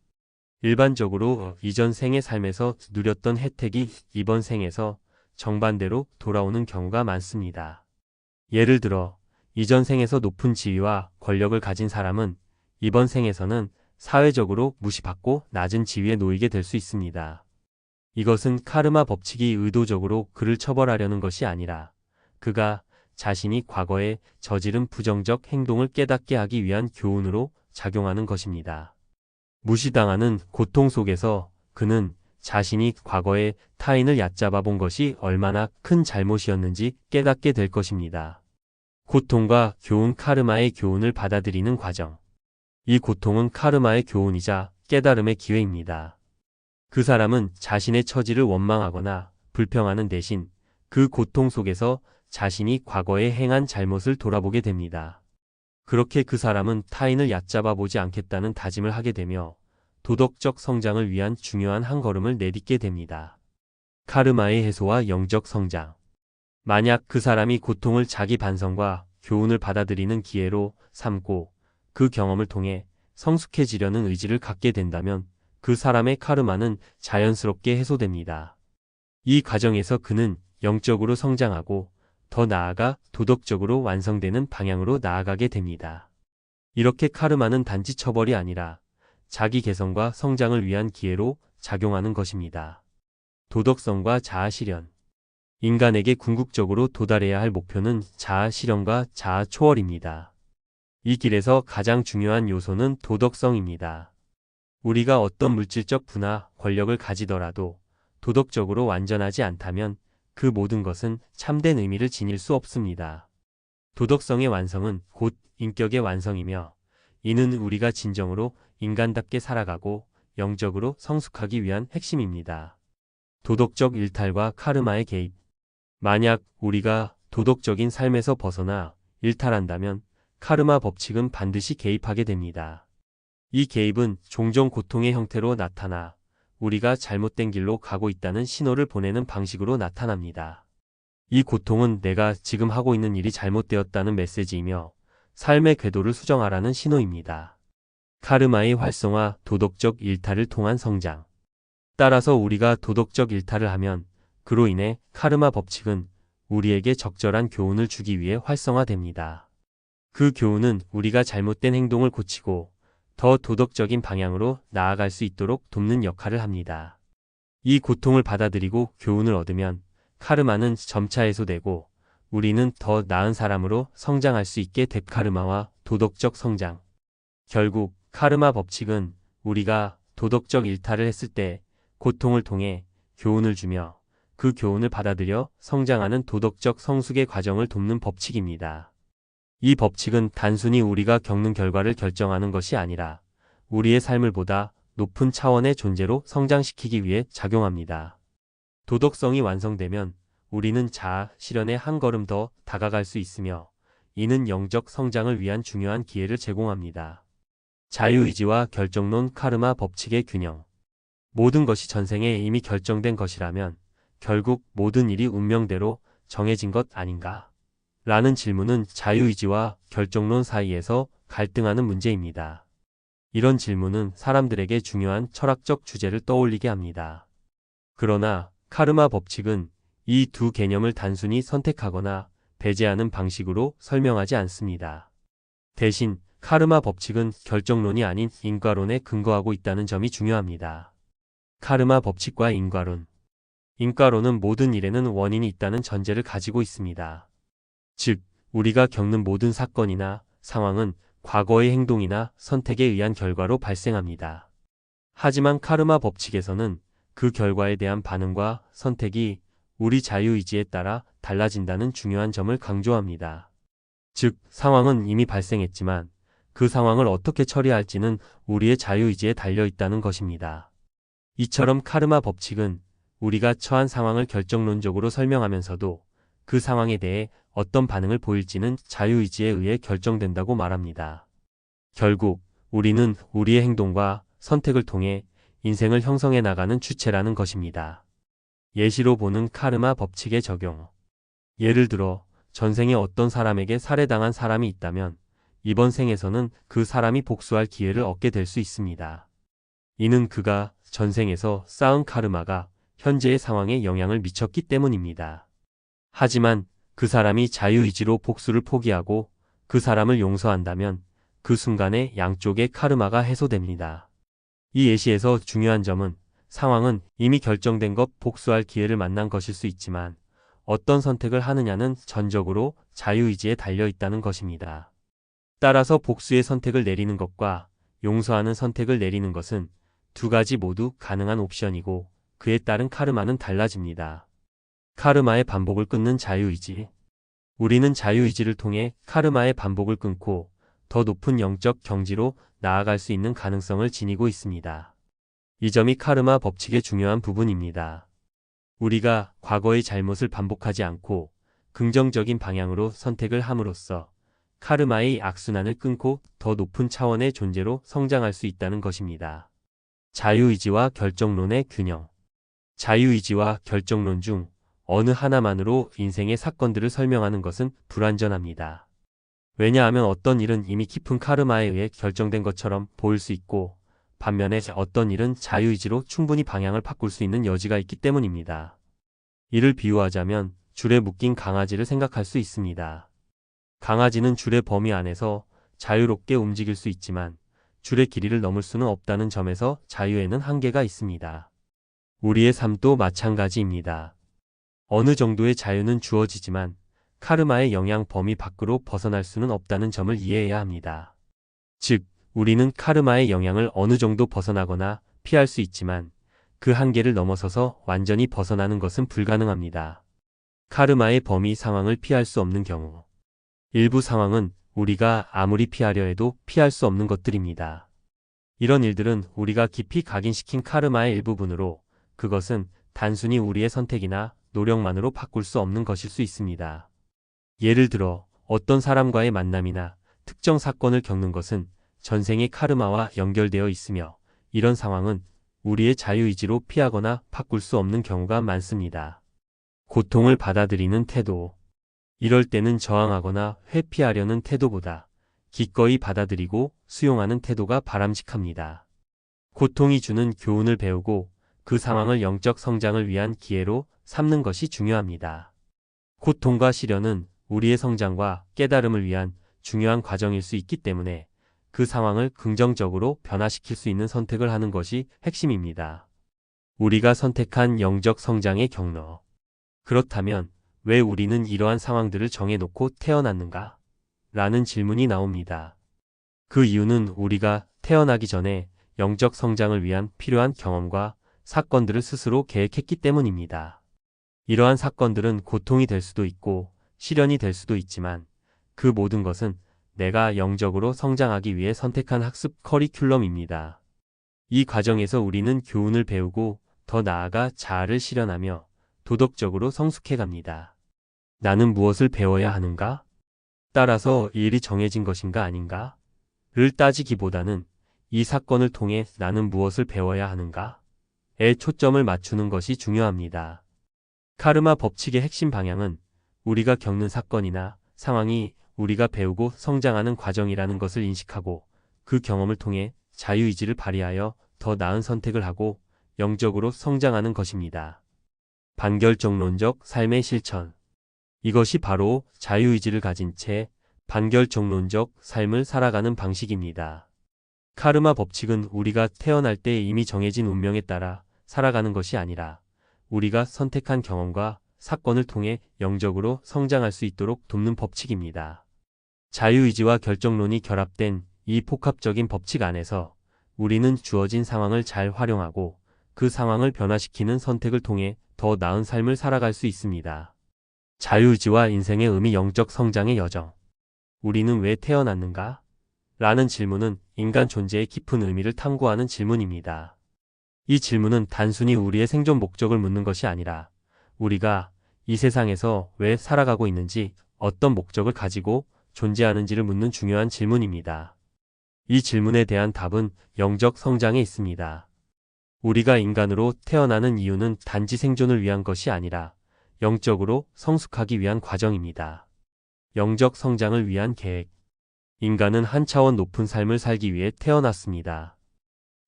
일반적으로 이전 생의 삶에서 누렸던 혜택이 이번 생에서 정반대로 돌아오는 경우가 많습니다. 예를 들어 이전 생에서 높은 지위와 권력을 가진 사람은 이번 생에서는 사회적으로 무시받고 낮은 지위에 놓이게 될 수 있습니다. 이것은 카르마 법칙이 의도적으로 그를 처벌하려는 것이 아니라 그가 자신이 과거에 저지른 부정적 행동을 깨닫게 하기 위한 교훈으로 작용하는 것입니다. 무시당하는 고통 속에서 그는 자신이 과거에 타인을 얕잡아 본 것이 얼마나 큰 잘못이었는지 깨닫게 될 것입니다. 고통과 교훈. 카르마의 교훈을 받아들이는 과정. 이 고통은 카르마의 교훈이자 깨달음의 기회입니다. 그 사람은 자신의 처지를 원망하거나 불평하는 대신 그 고통 속에서 자신이 과거에 행한 잘못을 돌아보게 됩니다. 그렇게 그 사람은 타인을 얕잡아 보지 않겠다는 다짐을 하게 되며 도덕적 성장을 위한 중요한 한 걸음을 내딛게 됩니다. 카르마의 해소와 영적 성장. 만약 그 사람이 고통을 자기 반성과 교훈을 받아들이는 기회로 삼고 그 경험을 통해 성숙해지려는 의지를 갖게 된다면 그 사람의 카르마는 자연스럽게 해소됩니다. 이 과정에서 그는 영적으로 성장하고 더 나아가 도덕적으로 완성되는 방향으로 나아가게 됩니다. 이렇게 카르마는 단지 처벌이 아니라 자기 개선과 성장을 위한 기회로 작용하는 것입니다. 도덕성과 자아 실현. 인간에게 궁극적으로 도달해야 할 목표는 자아 실현과 자아 초월입니다. 이 길에서 가장 중요한 요소는 도덕성입니다. 우리가 어떤 물질적 부나 권력을 가지더라도 도덕적으로 완전하지 않다면 그 모든 것은 참된 의미를 지닐 수 없습니다. 도덕성의 완성은 곧 인격의 완성이며 이는 우리가 진정으로 인간답게 살아가고 영적으로 성숙하기 위한 핵심입니다. 도덕적 일탈과 카르마의 개입. 만약 우리가 도덕적인 삶에서 벗어나 일탈한다면 카르마 법칙은 반드시 개입하게 됩니다. 이 개입은 종종 고통의 형태로 나타나 우리가 잘못된 길로 가고 있다는 신호를 보내는 방식으로 나타납니다. 이 고통은 내가 지금 하고 있는 일이 잘못되었다는 메시지이며 삶의 궤도를 수정하라는 신호입니다. 카르마의 활성화, 도덕적 일탈을 통한 성장. 따라서 우리가 도덕적 일탈을 하면 그로 인해 카르마 법칙은 우리에게 적절한 교훈을 주기 위해 활성화됩니다. 그 교훈은 우리가 잘못된 행동을 고치고 더 도덕적인 방향으로 나아갈 수 있도록 돕는 역할을 합니다. 이 고통을 받아들이고 교훈을 얻으면 카르마는 점차 해소되고 우리는 더 나은 사람으로 성장할 수 있게 돼. 카르마와 도덕적 성장. 결국 카르마 법칙은 우리가 도덕적 일탈을 했을 때 고통을 통해 교훈을 주며 그 교훈을 받아들여 성장하는 도덕적 성숙의 과정을 돕는 법칙입니다. 이 법칙은 단순히 우리가 겪는 결과를 결정하는 것이 아니라 우리의 삶을 보다 높은 차원의 존재로 성장시키기 위해 작용합니다. 도덕성이 완성되면 우리는 자아 실현에 한 걸음 더 다가갈 수 있으며 이는 영적 성장을 위한 중요한 기회를 제공합니다. 자유의지와 결정론 카르마 법칙의 균형. 모든 것이 전생에 이미 결정된 것이라면 결국 모든 일이 운명대로 정해진 것 아닌가? 라는 질문은 자유의지와 결정론 사이에서 갈등하는 문제입니다. 이런 질문은 사람들에게 중요한 철학적 주제를 떠올리게 합니다. 그러나 카르마 법칙은 이 두 개념을 단순히 선택하거나 배제하는 방식으로 설명하지 않습니다. 대신 카르마 법칙은 결정론이 아닌 인과론에 근거하고 있다는 점이 중요합니다. 카르마 법칙과 인과론. 인과론은 모든 일에는 원인이 있다는 전제를 가지고 있습니다. 즉, 우리가 겪는 모든 사건이나 상황은 과거의 행동이나 선택에 의한 결과로 발생합니다. 하지만 카르마 법칙에서는 그 결과에 대한 반응과 선택이 우리 자유의지에 따라 달라진다는 중요한 점을 강조합니다. 즉, 상황은 이미 발생했지만 그 상황을 어떻게 처리할지는 우리의 자유의지에 달려 있다는 것입니다. 이처럼 카르마 법칙은 우리가 처한 상황을 결정론적으로 설명하면서도 그 상황에 대해 어떤 반응을 보일지는 자유의지에 의해 결정된다고 말합니다. 결국 우리는 우리의 행동과 선택을 통해 인생을 형성해 나가는 주체라는 것입니다. 예시로 보는 카르마 법칙의 적용. 예를 들어 전생에 어떤 사람에게 살해당한 사람이 있다면 이번 생에서는 그 사람이 복수할 기회를 얻게 될 수 있습니다. 이는 그가 전생에서 쌓은 카르마가 현재의 상황에 영향을 미쳤기 때문입니다. 하지만 그 사람이 자유의지로 복수를 포기하고 그 사람을 용서한다면 그 순간에 양쪽의 카르마가 해소됩니다. 이 예시에서 중요한 점은 상황은 이미 결정된 것 복수할 기회를 만난 것일 수 있지만 어떤 선택을 하느냐는 전적으로 자유의지에 달려 있다는 것입니다. 따라서 복수의 선택을 내리는 것과 용서하는 선택을 내리는 것은 두 가지 모두 가능한 옵션이고 그에 따른 카르마는 달라집니다. 카르마의 반복을 끊는 자유의지. 우리는 자유의지를 통해 카르마의 반복을 끊고 더 높은 영적 경지로 나아갈 수 있는 가능성을 지니고 있습니다. 이 점이 카르마 법칙의 중요한 부분입니다. 우리가 과거의 잘못을 반복하지 않고 긍정적인 방향으로 선택을 함으로써 카르마의 악순환을 끊고 더 높은 차원의 존재로 성장할 수 있다는 것입니다. 자유의지와 결정론의 균형. 자유의지와 결정론 중 어느 하나만으로 인생의 사건들을 설명하는 것은 불완전합니다. 왜냐하면 어떤 일은 이미 깊은 카르마에 의해 결정된 것처럼 보일 수 있고 반면에 어떤 일은 자유의지로 충분히 방향을 바꿀 수 있는 여지가 있기 때문입니다. 이를 비유하자면 줄에 묶인 강아지를 생각할 수 있습니다. 강아지는 줄의 범위 안에서 자유롭게 움직일 수 있지만 줄의 길이를 넘을 수는 없다는 점에서 자유에는 한계가 있습니다. 우리의 삶도 마찬가지입니다. 어느 정도의 자유는 주어지지만 카르마의 영향 범위 밖으로 벗어날 수는 없다는 점을 이해해야 합니다. 즉, 우리는 카르마의 영향을 어느 정도 벗어나거나 피할 수 있지만 그 한계를 넘어서서 완전히 벗어나는 것은 불가능합니다. 카르마의 범위 상황을 피할 수 없는 경우. 일부 상황은 우리가 아무리 피하려 해도 피할 수 없는 것들입니다. 이런 일들은 우리가 깊이 각인시킨 카르마의 일부분으로 그것은 단순히 우리의 선택이나 노력만으로 바꿀 수 없는 것일 수 있습니다. 예를 들어 어떤 사람과의 만남이나 특정 사건을 겪는 것은 전생의 카르마와 연결되어 있으며 이런 상황은 우리의 자유의지로 피하거나 바꿀 수 없는 경우가 많습니다. 고통을 받아들이는 태도. 이럴 때는 저항하거나 회피하려는 태도보다 기꺼이 받아들이고 수용하는 태도가 바람직합니다. 고통이 주는 교훈을 배우고 그 상황을 영적 성장을 위한 기회로 삼는 것이 중요합니다. 고통과 시련은 우리의 성장과 깨달음을 위한 중요한 과정일 수 있기 때문에 그 상황을 긍정적으로 변화시킬 수 있는 선택을 하는 것이 핵심입니다. 우리가 선택한 영적 성장의 경로. 그렇다면 왜 우리는 이러한 상황들을 정해놓고 태어났는가? 라는 질문이 나옵니다. 그 이유는 우리가 태어나기 전에 영적 성장을 위한 필요한 경험과 사건들을 스스로 계획했기 때문입니다. 이러한 사건들은 고통이 될 수도 있고 시련이 될 수도 있지만 그 모든 것은 내가 영적으로 성장하기 위해 선택한 학습 커리큘럼입니다. 이 과정에서 우리는 교훈을 배우고 더 나아가 자아를 실현하며 도덕적으로 성숙해 갑니다. 나는 무엇을 배워야 하는가? 따라서 이 일이 정해진 것인가 아닌가? 를 따지기보다는 이 사건을 통해 나는 무엇을 배워야 하는가? 에 초점을 맞추는 것이 중요합니다. 카르마 법칙의 핵심 방향은 우리가 겪는 사건이나 상황이 우리가 배우고 성장하는 과정이라는 것을 인식하고 그 경험을 통해 자유의지를 발휘하여 더 나은 선택을 하고 영적으로 성장하는 것입니다. 반결정론적 삶의 실천. 이것이 바로 자유의지를 가진 채 반결정론적 삶을 살아가는 방식입니다. 카르마 법칙은 우리가 태어날 때 이미 정해진 운명에 따라 살아가는 것이 아니라 우리가 선택한 경험과 사건을 통해 영적으로 성장할 수 있도록 돕는 법칙입니다. 자유의지와 결정론이 결합된 이 복합적인 법칙 안에서 우리는 주어진 상황을 잘 활용하고 그 상황을 변화시키는 선택을 통해 더 나은 삶을 살아갈 수 있습니다. 자유의지와 인생의 의미. 영적 성장의 여정. 우리는 왜 태어났는가? 라는 질문은 인간 존재의 깊은 의미를 탐구하는 질문입니다. 이 질문은 단순히 우리의 생존 목적을 묻는 것이 아니라 우리가 이 세상에서 왜 살아가고 있는지, 어떤 목적을 가지고 존재하는지를 묻는 중요한 질문입니다. 이 질문에 대한 답은 영적 성장에 있습니다. 우리가 인간으로 태어나는 이유는 단지 생존을 위한 것이 아니라 영적으로 성숙하기 위한 과정입니다. 영적 성장을 위한 계획. 인간은 한 차원 높은 삶을 살기 위해 태어났습니다.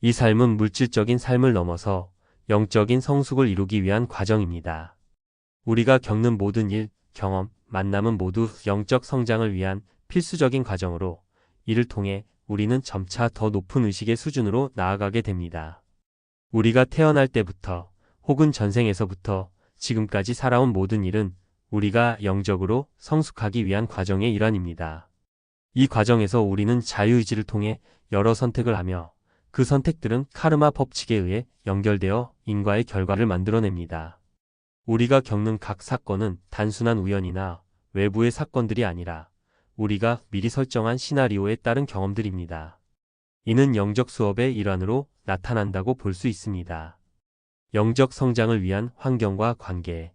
이 삶은 물질적인 삶을 넘어서 영적인 성숙을 이루기 위한 과정입니다. 우리가 겪는 모든 일, 경험, 만남은 모두 영적 성장을 위한 필수적인 과정으로 이를 통해 우리는 점차 더 높은 의식의 수준으로 나아가게 됩니다. 우리가 태어날 때부터 혹은 전생에서부터 지금까지 살아온 모든 일은 우리가 영적으로 성숙하기 위한 과정의 일환입니다. 이 과정에서 우리는 자유의지를 통해 여러 선택을 하며 그 선택들은 카르마 법칙에 의해 연결되어 인과의 결과를 만들어냅니다. 우리가 겪는 각 사건은 단순한 우연이나 외부의 사건들이 아니라 우리가 미리 설정한 시나리오에 따른 경험들입니다. 이는 영적 수업의 일환으로 나타난다고 볼 수 있습니다. 영적 성장을 위한 환경과 관계.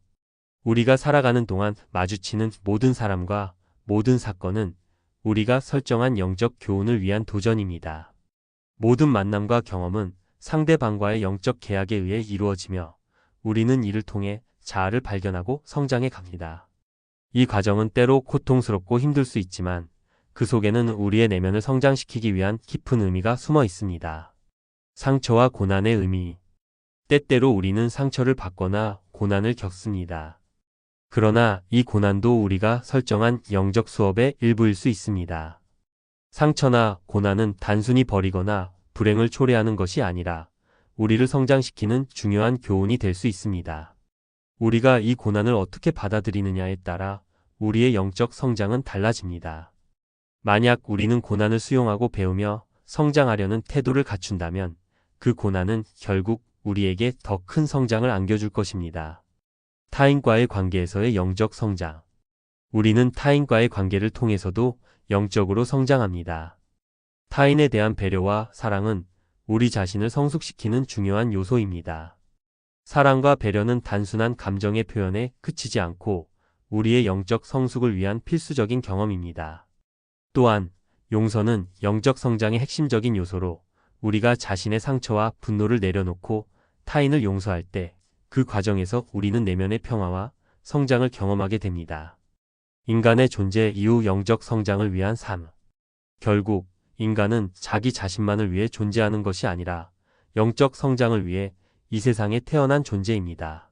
우리가 살아가는 동안 마주치는 모든 사람과 모든 사건은 우리가 설정한 영적 교훈을 위한 도전입니다. 모든 만남과 경험은 상대방과의 영적 계약에 의해 이루어지며 우리는 이를 통해 자아를 발견하고 성장해 갑니다. 이 과정은 때로 고통스럽고 힘들 수 있지만 그 속에는 우리의 내면을 성장시키기 위한 깊은 의미가 숨어 있습니다. 상처와 고난의 의미. 때때로 우리는 상처를 받거나 고난을 겪습니다. 그러나 이 고난도 우리가 설정한 영적 수업의 일부일 수 있습니다. 상처나 고난은 단순히 버리거나 불행을 초래하는 것이 아니라 우리를 성장시키는 중요한 교훈이 될 수 있습니다. 우리가 이 고난을 어떻게 받아들이느냐에 따라 우리의 영적 성장은 달라집니다. 만약 우리는 고난을 수용하고 배우며 성장하려는 태도를 갖춘다면 그 고난은 결국 우리에게 더 큰 성장을 안겨줄 것입니다. 타인과의 관계에서의 영적 성장. 우리는 타인과의 관계를 통해서도 영적으로 성장합니다. 타인에 대한 배려와 사랑은 우리 자신을 성숙시키는 중요한 요소입니다. 사랑과 배려는 단순한 감정의 표현에 그치지 않고 우리의 영적 성숙을 위한 필수적인 경험입니다. 또한 용서는 영적 성장의 핵심적인 요소로 우리가 자신의 상처와 분노를 내려놓고 타인을 용서할 때 그 과정에서 우리는 내면의 평화와 성장을 경험하게 됩니다. 인간의 존재 이후 영적 성장을 위한 삶. 결국 인간은 자기 자신만을 위해 존재하는 것이 아니라 영적 성장을 위해 이 세상에 태어난 존재입니다.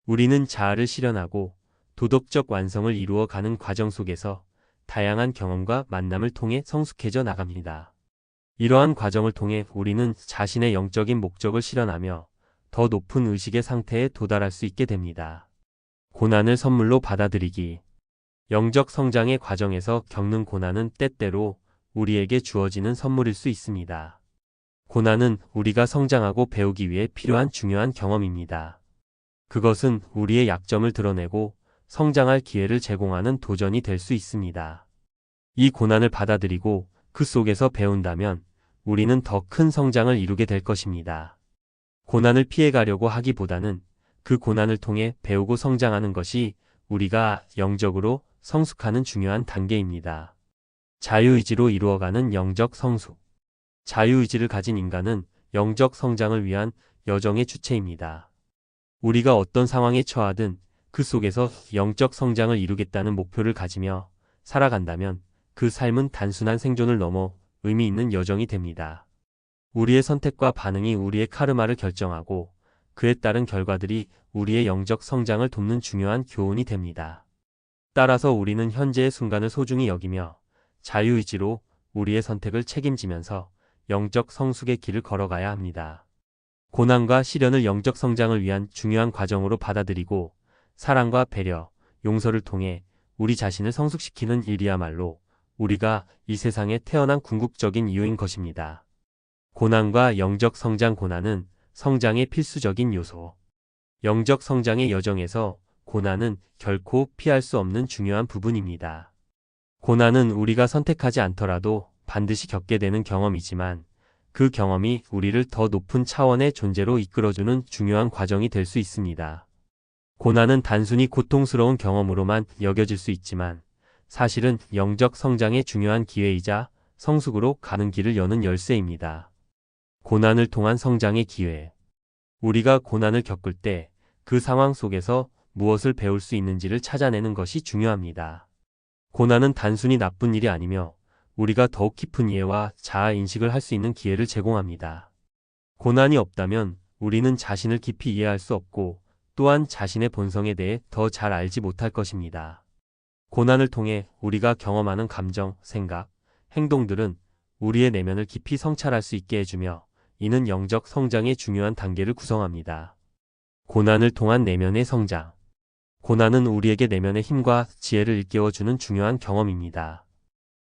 우리는 자아를 실현하고 도덕적 완성을 이루어 가는 과정 속에서 다양한 경험과 만남을 통해 성숙해져 나갑니다. 이러한 과정을 통해 우리는 자신의 영적인 목적을 실현하며 더 높은 의식의 상태에 도달할 수 있게 됩니다. 고난을 선물로 받아들이기. 영적 성장의 과정에서 겪는 고난은 때때로 우리에게 주어지는 선물일 수 있습니다. 고난은 우리가 성장하고 배우기 위해 필요한 중요한 경험입니다. 그것은 우리의 약점을 드러내고 성장할 기회를 제공하는 도전이 될 수 있습니다. 이 고난을 받아들이고 그 속에서 배운다면 우리는 더 큰 성장을 이루게 될 것입니다. 고난을 피해가려고 하기보다는 그 고난을 통해 배우고 성장하는 것이 우리가 영적으로 성숙하는 중요한 단계입니다. 자유의지로 이루어가는 영적 성숙. 자유의지를 가진 인간은 영적 성장을 위한 여정의 주체입니다. 우리가 어떤 상황에 처하든 그 속에서 영적 성장을 이루겠다는 목표를 가지며 살아간다면 그 삶은 단순한 생존을 넘어 의미 있는 여정이 됩니다. 우리의 선택과 반응이 우리의 카르마를 결정하고 그에 따른 결과들이 우리의 영적 성장을 돕는 중요한 교훈이 됩니다. 따라서 우리는 현재의 순간을 소중히 여기며 자유의지로 우리의 선택을 책임지면서 영적 성숙의 길을 걸어가야 합니다. 고난과 시련을 영적 성장을 위한 중요한 과정으로 받아들이고 사랑과 배려, 용서를 통해 우리 자신을 성숙시키는 일이야말로 우리가 이 세상에 태어난 궁극적인 이유인 것입니다. 고난과 영적 성장. 고난은 성장의 필수적인 요소. 영적 성장의 여정에서 고난은 결코 피할 수 없는 중요한 부분입니다. 고난은 우리가 선택하지 않더라도 반드시 겪게 되는 경험이지만 그 경험이 우리를 더 높은 차원의 존재로 이끌어주는 중요한 과정이 될 수 있습니다. 고난은 단순히 고통스러운 경험으로만 여겨질 수 있지만 사실은 영적 성장의 중요한 기회이자 성숙으로 가는 길을 여는 열쇠입니다. 고난을 통한 성장의 기회. 우리가 고난을 겪을 때 그 상황 속에서 무엇을 배울 수 있는지를 찾아내는 것이 중요합니다. 고난은 단순히 나쁜 일이 아니며 우리가 더욱 깊은 이해와 자아 인식을 할 수 있는 기회를 제공합니다. 고난이 없다면 우리는 자신을 깊이 이해할 수 없고 또한 자신의 본성에 대해 더 잘 알지 못할 것입니다. 고난을 통해 우리가 경험하는 감정, 생각, 행동들은 우리의 내면을 깊이 성찰할 수 있게 해주며 이는 영적 성장의 중요한 단계를 구성합니다. 고난을 통한 내면의 성장. 고난은 우리에게 내면의 힘과 지혜를 일깨워주는 중요한 경험입니다.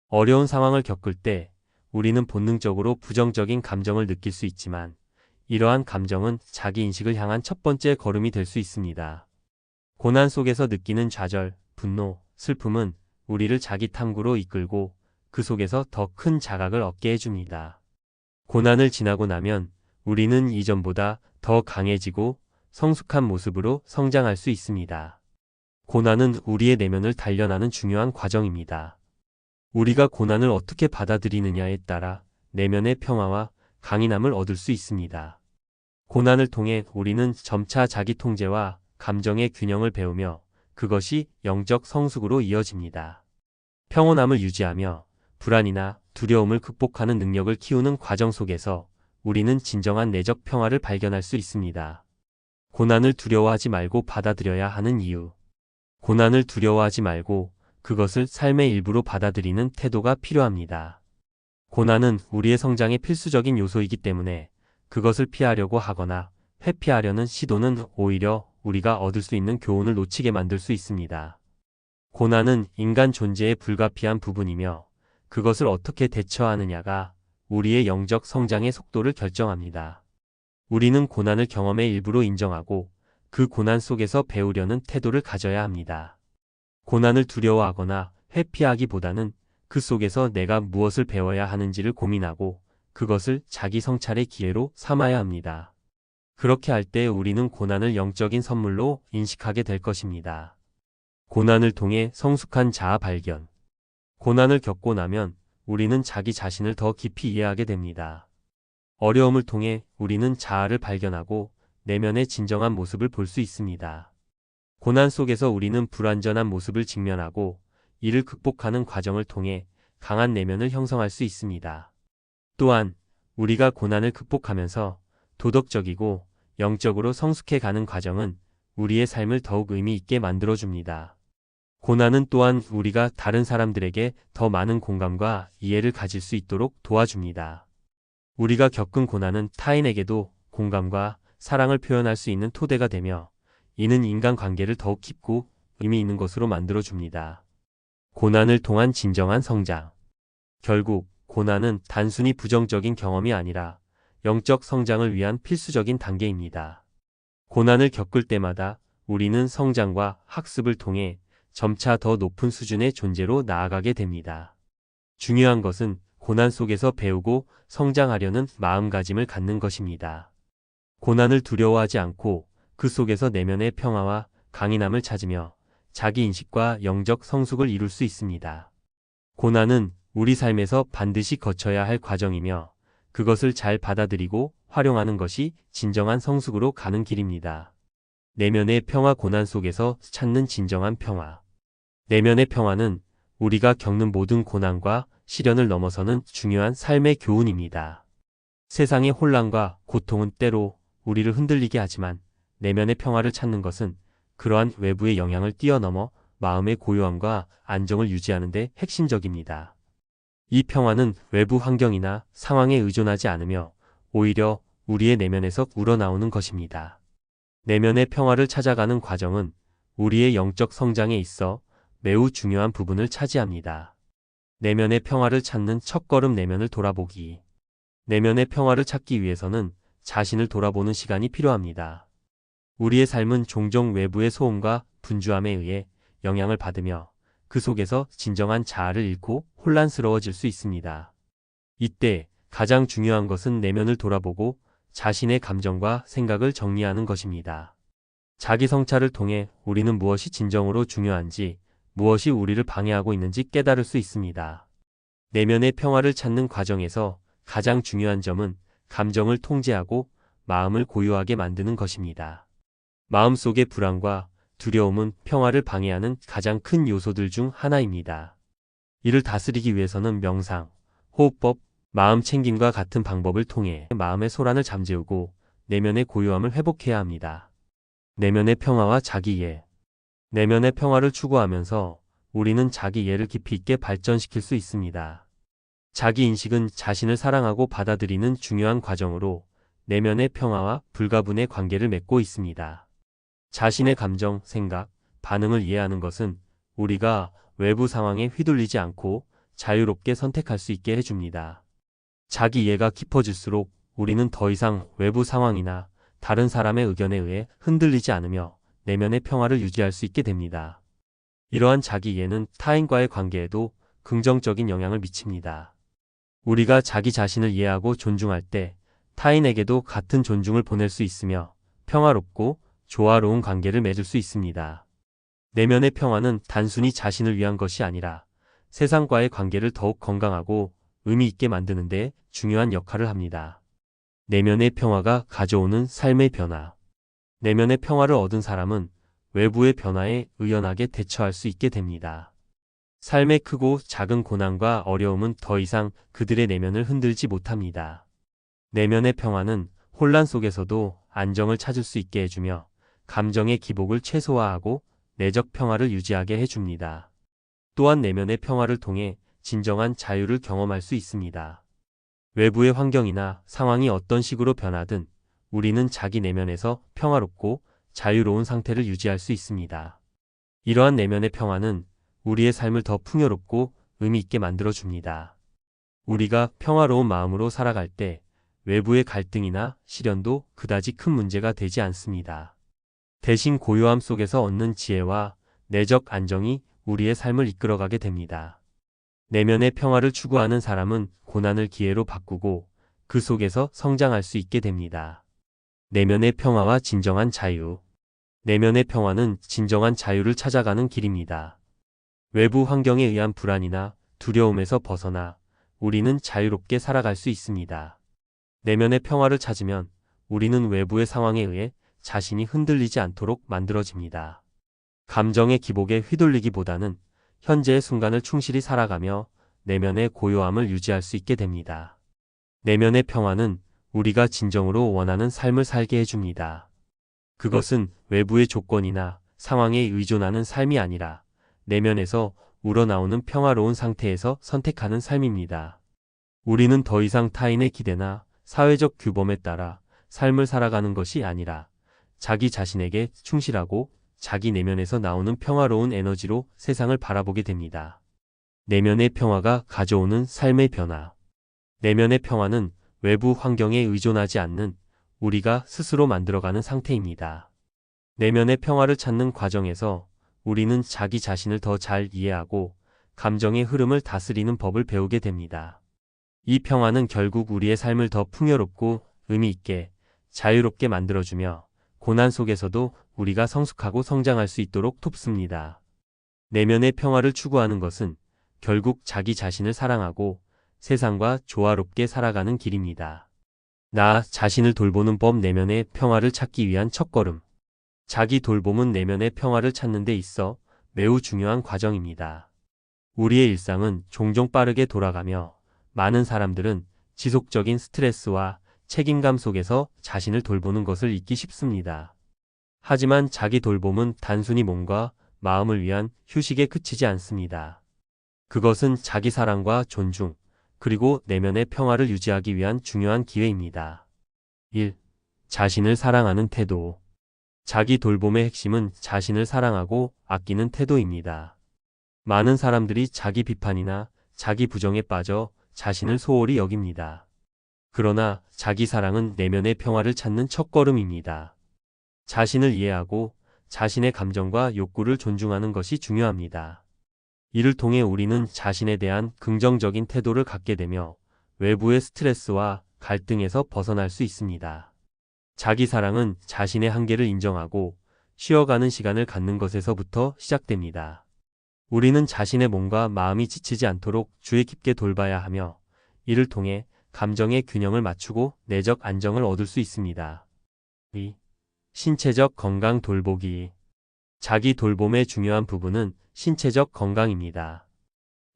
어려운 상황을 겪을 때 우리는 본능적으로 부정적인 감정을 느낄 수 있지만 이러한 감정은 자기 인식을 향한 첫 번째 걸음이 될 수 있습니다. 고난 속에서 느끼는 좌절, 분노, 슬픔은 우리를 자기 탐구로 이끌고 그 속에서 더 큰 자각을 얻게 해줍니다. 고난을 지나고 나면 우리는 이전보다 더 강해지고 성숙한 모습으로 성장할 수 있습니다. 고난은 우리의 내면을 단련하는 중요한 과정입니다. 우리가 고난을 어떻게 받아들이느냐에 따라 내면의 평화와 강인함을 얻을 수 있습니다. 고난을 통해 우리는 점차 자기 통제와 감정의 균형을 배우며 그것이 영적 성숙으로 이어집니다. 평온함을 유지하며 불안이나 두려움을 극복하는 능력을 키우는 과정 속에서 우리는 진정한 내적 평화를 발견할 수 있습니다. 고난을 두려워하지 말고 받아들여야 하는 이유. 고난을 두려워하지 말고 그것을 삶의 일부로 받아들이는 태도가 필요합니다. 고난은 우리의 성장의 필수적인 요소이기 때문에 그것을 피하려고 하거나 회피하려는 시도는 오히려 우리가 얻을 수 있는 교훈을 놓치게 만들 수 있습니다. 고난은 인간 존재의 불가피한 부분이며 그것을 어떻게 대처하느냐가 우리의 영적 성장의 속도를 결정합니다. 우리는 고난을 경험의 일부로 인정하고 그 고난 속에서 배우려는 태도를 가져야 합니다. 고난을 두려워하거나 회피하기보다는 그 속에서 내가 무엇을 배워야 하는지를 고민하고 그것을 자기 성찰의 기회로 삼아야 합니다. 그렇게 할 때 우리는 고난을 영적인 선물로 인식하게 될 것입니다. 고난을 통해 성숙한 자아 발견. 고난을 겪고 나면 우리는 자기 자신을 더 깊이 이해하게 됩니다. 어려움을 통해 우리는 자아를 발견하고 내면의 진정한 모습을 볼 수 있습니다. 고난 속에서 우리는 불완전한 모습을 직면하고 이를 극복하는 과정을 통해 강한 내면을 형성할 수 있습니다. 또한 우리가 고난을 극복하면서 도덕적이고 영적으로 성숙해 가는 과정은 우리의 삶을 더욱 의미 있게 만들어줍니다. 고난은 또한 우리가 다른 사람들에게 더 많은 공감과 이해를 가질 수 있도록 도와줍니다. 우리가 겪은 고난은 타인에게도 공감과 사랑을 표현할 수 있는 토대가 되며 이는 인간관계를 더욱 깊고 의미 있는 것으로 만들어줍니다. 고난을 통한 진정한 성장. 결국 고난은 단순히 부정적인 경험이 아니라 영적 성장을 위한 필수적인 단계입니다. 고난을 겪을 때마다 우리는 성장과 학습을 통해 점차 더 높은 수준의 존재로 나아가게 됩니다. 중요한 것은 고난 속에서 배우고 성장하려는 마음가짐을 갖는 것입니다. 고난을 두려워하지 않고 그 속에서 내면의 평화와 강인함을 찾으며 자기 인식과 영적 성숙을 이룰 수 있습니다. 고난은 우리 삶에서 반드시 거쳐야 할 과정이며 그것을 잘 받아들이고 활용하는 것이 진정한 성숙으로 가는 길입니다. 내면의 평화. 고난 속에서 찾는 진정한 평화. 내면의 평화는 우리가 겪는 모든 고난과 시련을 넘어서는 중요한 삶의 교훈입니다. 세상의 혼란과 고통은 때로 우리를 흔들리게 하지만 내면의 평화를 찾는 것은 그러한 외부의 영향을 뛰어넘어 마음의 고요함과 안정을 유지하는 데 핵심적입니다. 이 평화는 외부 환경이나 상황에 의존하지 않으며 오히려 우리의 내면에서 우러나오는 것입니다. 내면의 평화를 찾아가는 과정은 우리의 영적 성장에 있어 매우 중요한 부분을 차지합니다. 내면의 평화를 찾는 첫걸음. 내면을 돌아보기. 내면의 평화를 찾기 위해서는 자신을 돌아보는 시간이 필요합니다. 우리의 삶은 종종 외부의 소음과 분주함에 의해 영향을 받으며 그 속에서 진정한 자아를 잃고 혼란스러워질 수 있습니다. 이때 가장 중요한 것은 내면을 돌아보고 자신의 감정과 생각을 정리하는 것입니다. 자기 성찰을 통해 우리는 무엇이 진정으로 중요한지, 무엇이 우리를 방해하고 있는지 깨달을 수 있습니다. 내면의 평화를 찾는 과정에서 가장 중요한 점은 감정을 통제하고 마음을 고요하게 만드는 것입니다. 마음속의 불안과 두려움은 평화를 방해하는 가장 큰 요소들 중 하나입니다. 이를 다스리기 위해서는 명상, 호흡법, 마음 챙김과 같은 방법을 통해 마음의 소란을 잠재우고 내면의 고요함을 회복해야 합니다. 내면의 평화와 자기이해. 내면의 평화를 추구하면서 우리는 자기이해를 깊이 있게 발전시킬 수 있습니다. 자기인식은 자신을 사랑하고 받아들이는 중요한 과정으로 내면의 평화와 불가분의 관계를 맺고 있습니다. 자신의 감정, 생각, 반응을 이해하는 것은 우리가 외부 상황에 휘둘리지 않고 자유롭게 선택할 수 있게 해줍니다. 자기 이해가 깊어질수록 우리는 더 이상 외부 상황이나 다른 사람의 의견에 의해 흔들리지 않으며 내면의 평화를 유지할 수 있게 됩니다. 이러한 자기 이해는 타인과의 관계에도 긍정적인 영향을 미칩니다. 우리가 자기 자신을 이해하고 존중할 때 타인에게도 같은 존중을 보낼 수 있으며 평화롭고 조화로운 관계를 맺을 수 있습니다. 내면의 평화는 단순히 자신을 위한 것이 아니라 세상과의 관계를 더욱 건강하고 의미 있게 만드는 데 중요한 역할을 합니다. 내면의 평화가 가져오는 삶의 변화. 내면의 평화를 얻은 사람은 외부의 변화에 의연하게 대처할 수 있게 됩니다. 삶의 크고 작은 고난과 어려움은 더 이상 그들의 내면을 흔들지 못합니다. 내면의 평화는 혼란 속에서도 안정을 찾을 수 있게 해주며 감정의 기복을 최소화하고 내적 평화를 유지하게 해줍니다. 또한 내면의 평화를 통해 진정한 자유를 경험할 수 있습니다. 외부의 환경이나 상황이 어떤 식으로 변하든 우리는 자기 내면에서 평화롭고 자유로운 상태를 유지할 수 있습니다. 이러한 내면의 평화는 우리의 삶을 더 풍요롭고 의미 있게 만들어줍니다. 우리가 평화로운 마음으로 살아갈 때 외부의 갈등이나 시련도 그다지 큰 문제가 되지 않습니다. 대신 고요함 속에서 얻는 지혜와 내적 안정이 우리의 삶을 이끌어가게 됩니다. 내면의 평화를 추구하는 사람은 고난을 기회로 바꾸고 그 속에서 성장할 수 있게 됩니다. 내면의 평화와 진정한 자유. 내면의 평화는 진정한 자유를 찾아가는 길입니다. 외부 환경에 의한 불안이나 두려움에서 벗어나 우리는 자유롭게 살아갈 수 있습니다. 내면의 평화를 찾으면 우리는 외부의 상황에 의해 자신이 흔들리지 않도록 만들어집니다. 감정의 기복에 휘둘리기보다는 현재의 순간을 충실히 살아가며 내면의 고요함을 유지할 수 있게 됩니다. 내면의 평화는 우리가 진정으로 원하는 삶을 살게 해줍니다. 그것은 외부의 조건이나 상황에 의존하는 삶이 아니라 내면에서 우러나오는 평화로운 상태에서 선택하는 삶입니다. 우리는 더 이상 타인의 기대나 사회적 규범에 따라 삶을 살아가는 것이 아니라 자기 자신에게 충실하고 자기 내면에서 나오는 평화로운 에너지로 세상을 바라보게 됩니다. 내면의 평화가 가져오는 삶의 변화. 내면의 평화는 외부 환경에 의존하지 않는 우리가 스스로 만들어가는 상태입니다. 내면의 평화를 찾는 과정에서 우리는 자기 자신을 더 잘 이해하고 감정의 흐름을 다스리는 법을 배우게 됩니다. 이 평화는 결국 우리의 삶을 더 풍요롭고 의미 있게 자유롭게 만들어주며 고난 속에서도 우리가 성숙하고 성장할 수 있도록 돕습니다. 내면의 평화를 추구하는 것은 결국 자기 자신을 사랑하고 세상과 조화롭게 살아가는 길입니다. 나 자신을 돌보는 법 내면의 평화를 찾기 위한 첫걸음. 자기 돌봄은 내면의 평화를 찾는 데 있어 매우 중요한 과정입니다. 우리의 일상은 종종 빠르게 돌아가며 많은 사람들은 지속적인 스트레스와 책임감 속에서 자신을 돌보는 것을 잊기 쉽습니다. 하지만 자기 돌봄은 단순히 몸과 마음을 위한 휴식에 그치지 않습니다. 그것은 자기 사랑과 존중, 그리고 내면의 평화를 유지하기 위한 중요한 기회입니다. 1. 자신을 사랑하는 태도. 자기 돌봄의 핵심은 자신을 사랑하고 아끼는 태도입니다. 많은 사람들이 자기 비판이나 자기 부정에 빠져 자신을 소홀히 여깁니다. 그러나 자기 사랑은 내면의 평화를 찾는 첫걸음입니다. 자신을 이해하고 자신의 감정과 욕구를 존중하는 것이 중요합니다. 이를 통해 우리는 자신에 대한 긍정적인 태도를 갖게 되며 외부의 스트레스와 갈등에서 벗어날 수 있습니다. 자기 사랑은 자신의 한계를 인정하고 쉬어가는 시간을 갖는 것에서부터 시작됩니다. 우리는 자신의 몸과 마음이 지치지 않도록 주의 깊게 돌봐야 하며 이를 통해 감정의 균형을 맞추고 내적 안정을 얻을 수 있습니다. 2. 신체적 건강 돌보기. 자기 돌봄의 중요한 부분은 신체적 건강입니다.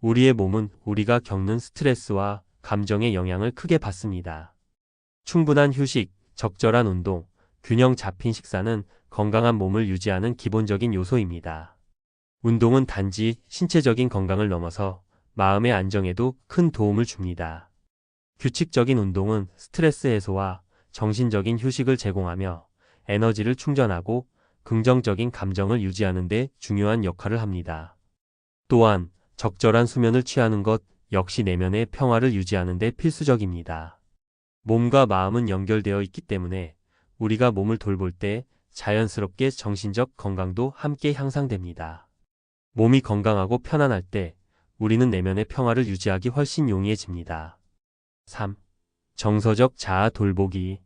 우리의 몸은 우리가 겪는 스트레스와 감정의 영향을 크게 받습니다. 충분한 휴식, 적절한 운동, 균형 잡힌 식사는 건강한 몸을 유지하는 기본적인 요소입니다. 운동은 단지 신체적인 건강을 넘어서 마음의 안정에도 큰 도움을 줍니다. 규칙적인 운동은 스트레스 해소와 정신적인 휴식을 제공하며 에너지를 충전하고 긍정적인 감정을 유지하는 데 중요한 역할을 합니다. 또한 적절한 수면을 취하는 것 역시 내면의 평화를 유지하는 데 필수적입니다. 몸과 마음은 연결되어 있기 때문에 우리가 몸을 돌볼 때 자연스럽게 정신적 건강도 함께 향상됩니다. 몸이 건강하고 편안할 때 우리는 내면의 평화를 유지하기 훨씬 용이해집니다. 3. 정서적 자아 돌보기.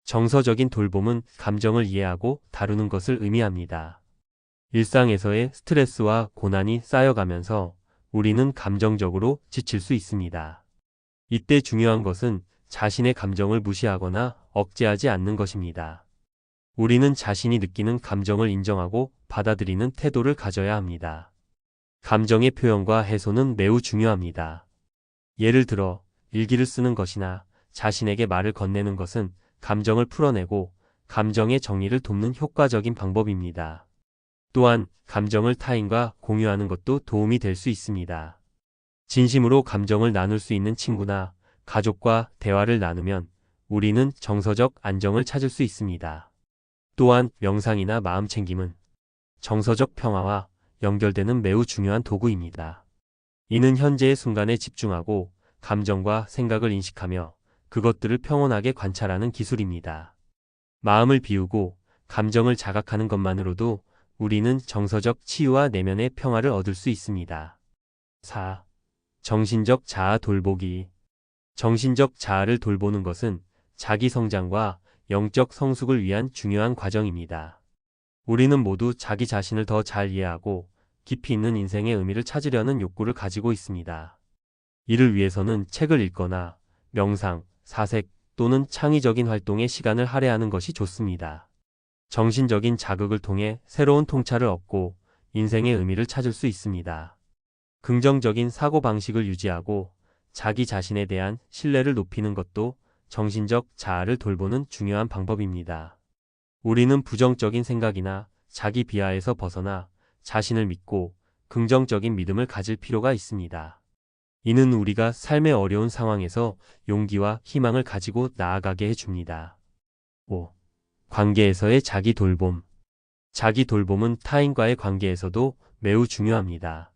정서적인 돌봄은 감정을 이해하고 다루는 것을 의미합니다. 일상에서의 스트레스와 고난이 쌓여가면서 우리는 감정적으로 지칠 수 있습니다. 이때 중요한 것은 자신의 감정을 무시하거나 억제하지 않는 것입니다. 우리는 자신이 느끼는 감정을 인정하고 받아들이는 태도를 가져야 합니다. 감정의 표현과 해소는 매우 중요합니다. 예를 들어 일기를 쓰는 것이나 자신에게 말을 건네는 것은 감정을 풀어내고 감정의 정리를 돕는 효과적인 방법입니다. 또한 감정을 타인과 공유하는 것도 도움이 될 수 있습니다. 진심으로 감정을 나눌 수 있는 친구나 가족과 대화를 나누면 우리는 정서적 안정을 찾을 수 있습니다. 또한 명상이나 마음챙김은 정서적 평화와 연결되는 매우 중요한 도구입니다. 이는 현재의 순간에 집중하고 감정과 생각을 인식하며 그것들을 평온하게 관찰하는 기술입니다. 마음을 비우고 감정을 자각하는 것만으로도 우리는 정서적 치유와 내면의 평화를 얻을 수 있습니다. 4. 정신적 자아 돌보기. 정신적 자아를 돌보는 것은 자기 성장과 영적 성숙을 위한 중요한 과정입니다. 우리는 모두 자기 자신을 더 잘 이해하고 깊이 있는 인생의 의미를 찾으려는 욕구를 가지고 있습니다. 이를 위해서는 책을 읽거나 명상, 사색 또는 창의적인 활동에 시간을 할애하는 것이 좋습니다. 정신적인 자극을 통해 새로운 통찰을 얻고 인생의 의미를 찾을 수 있습니다. 긍정적인 사고방식을 유지하고 자기 자신에 대한 신뢰를 높이는 것도 정신적 자아를 돌보는 중요한 방법입니다. 우리는 부정적인 생각이나 자기 비하에서 벗어나 자신을 믿고 긍정적인 믿음을 가질 필요가 있습니다. 이는 우리가 삶의 어려운 상황에서 용기와 희망을 가지고 나아가게 해줍니다. 5. 관계에서의 자기 돌봄. 자기 돌봄은 타인과의 관계에서도 매우 중요합니다.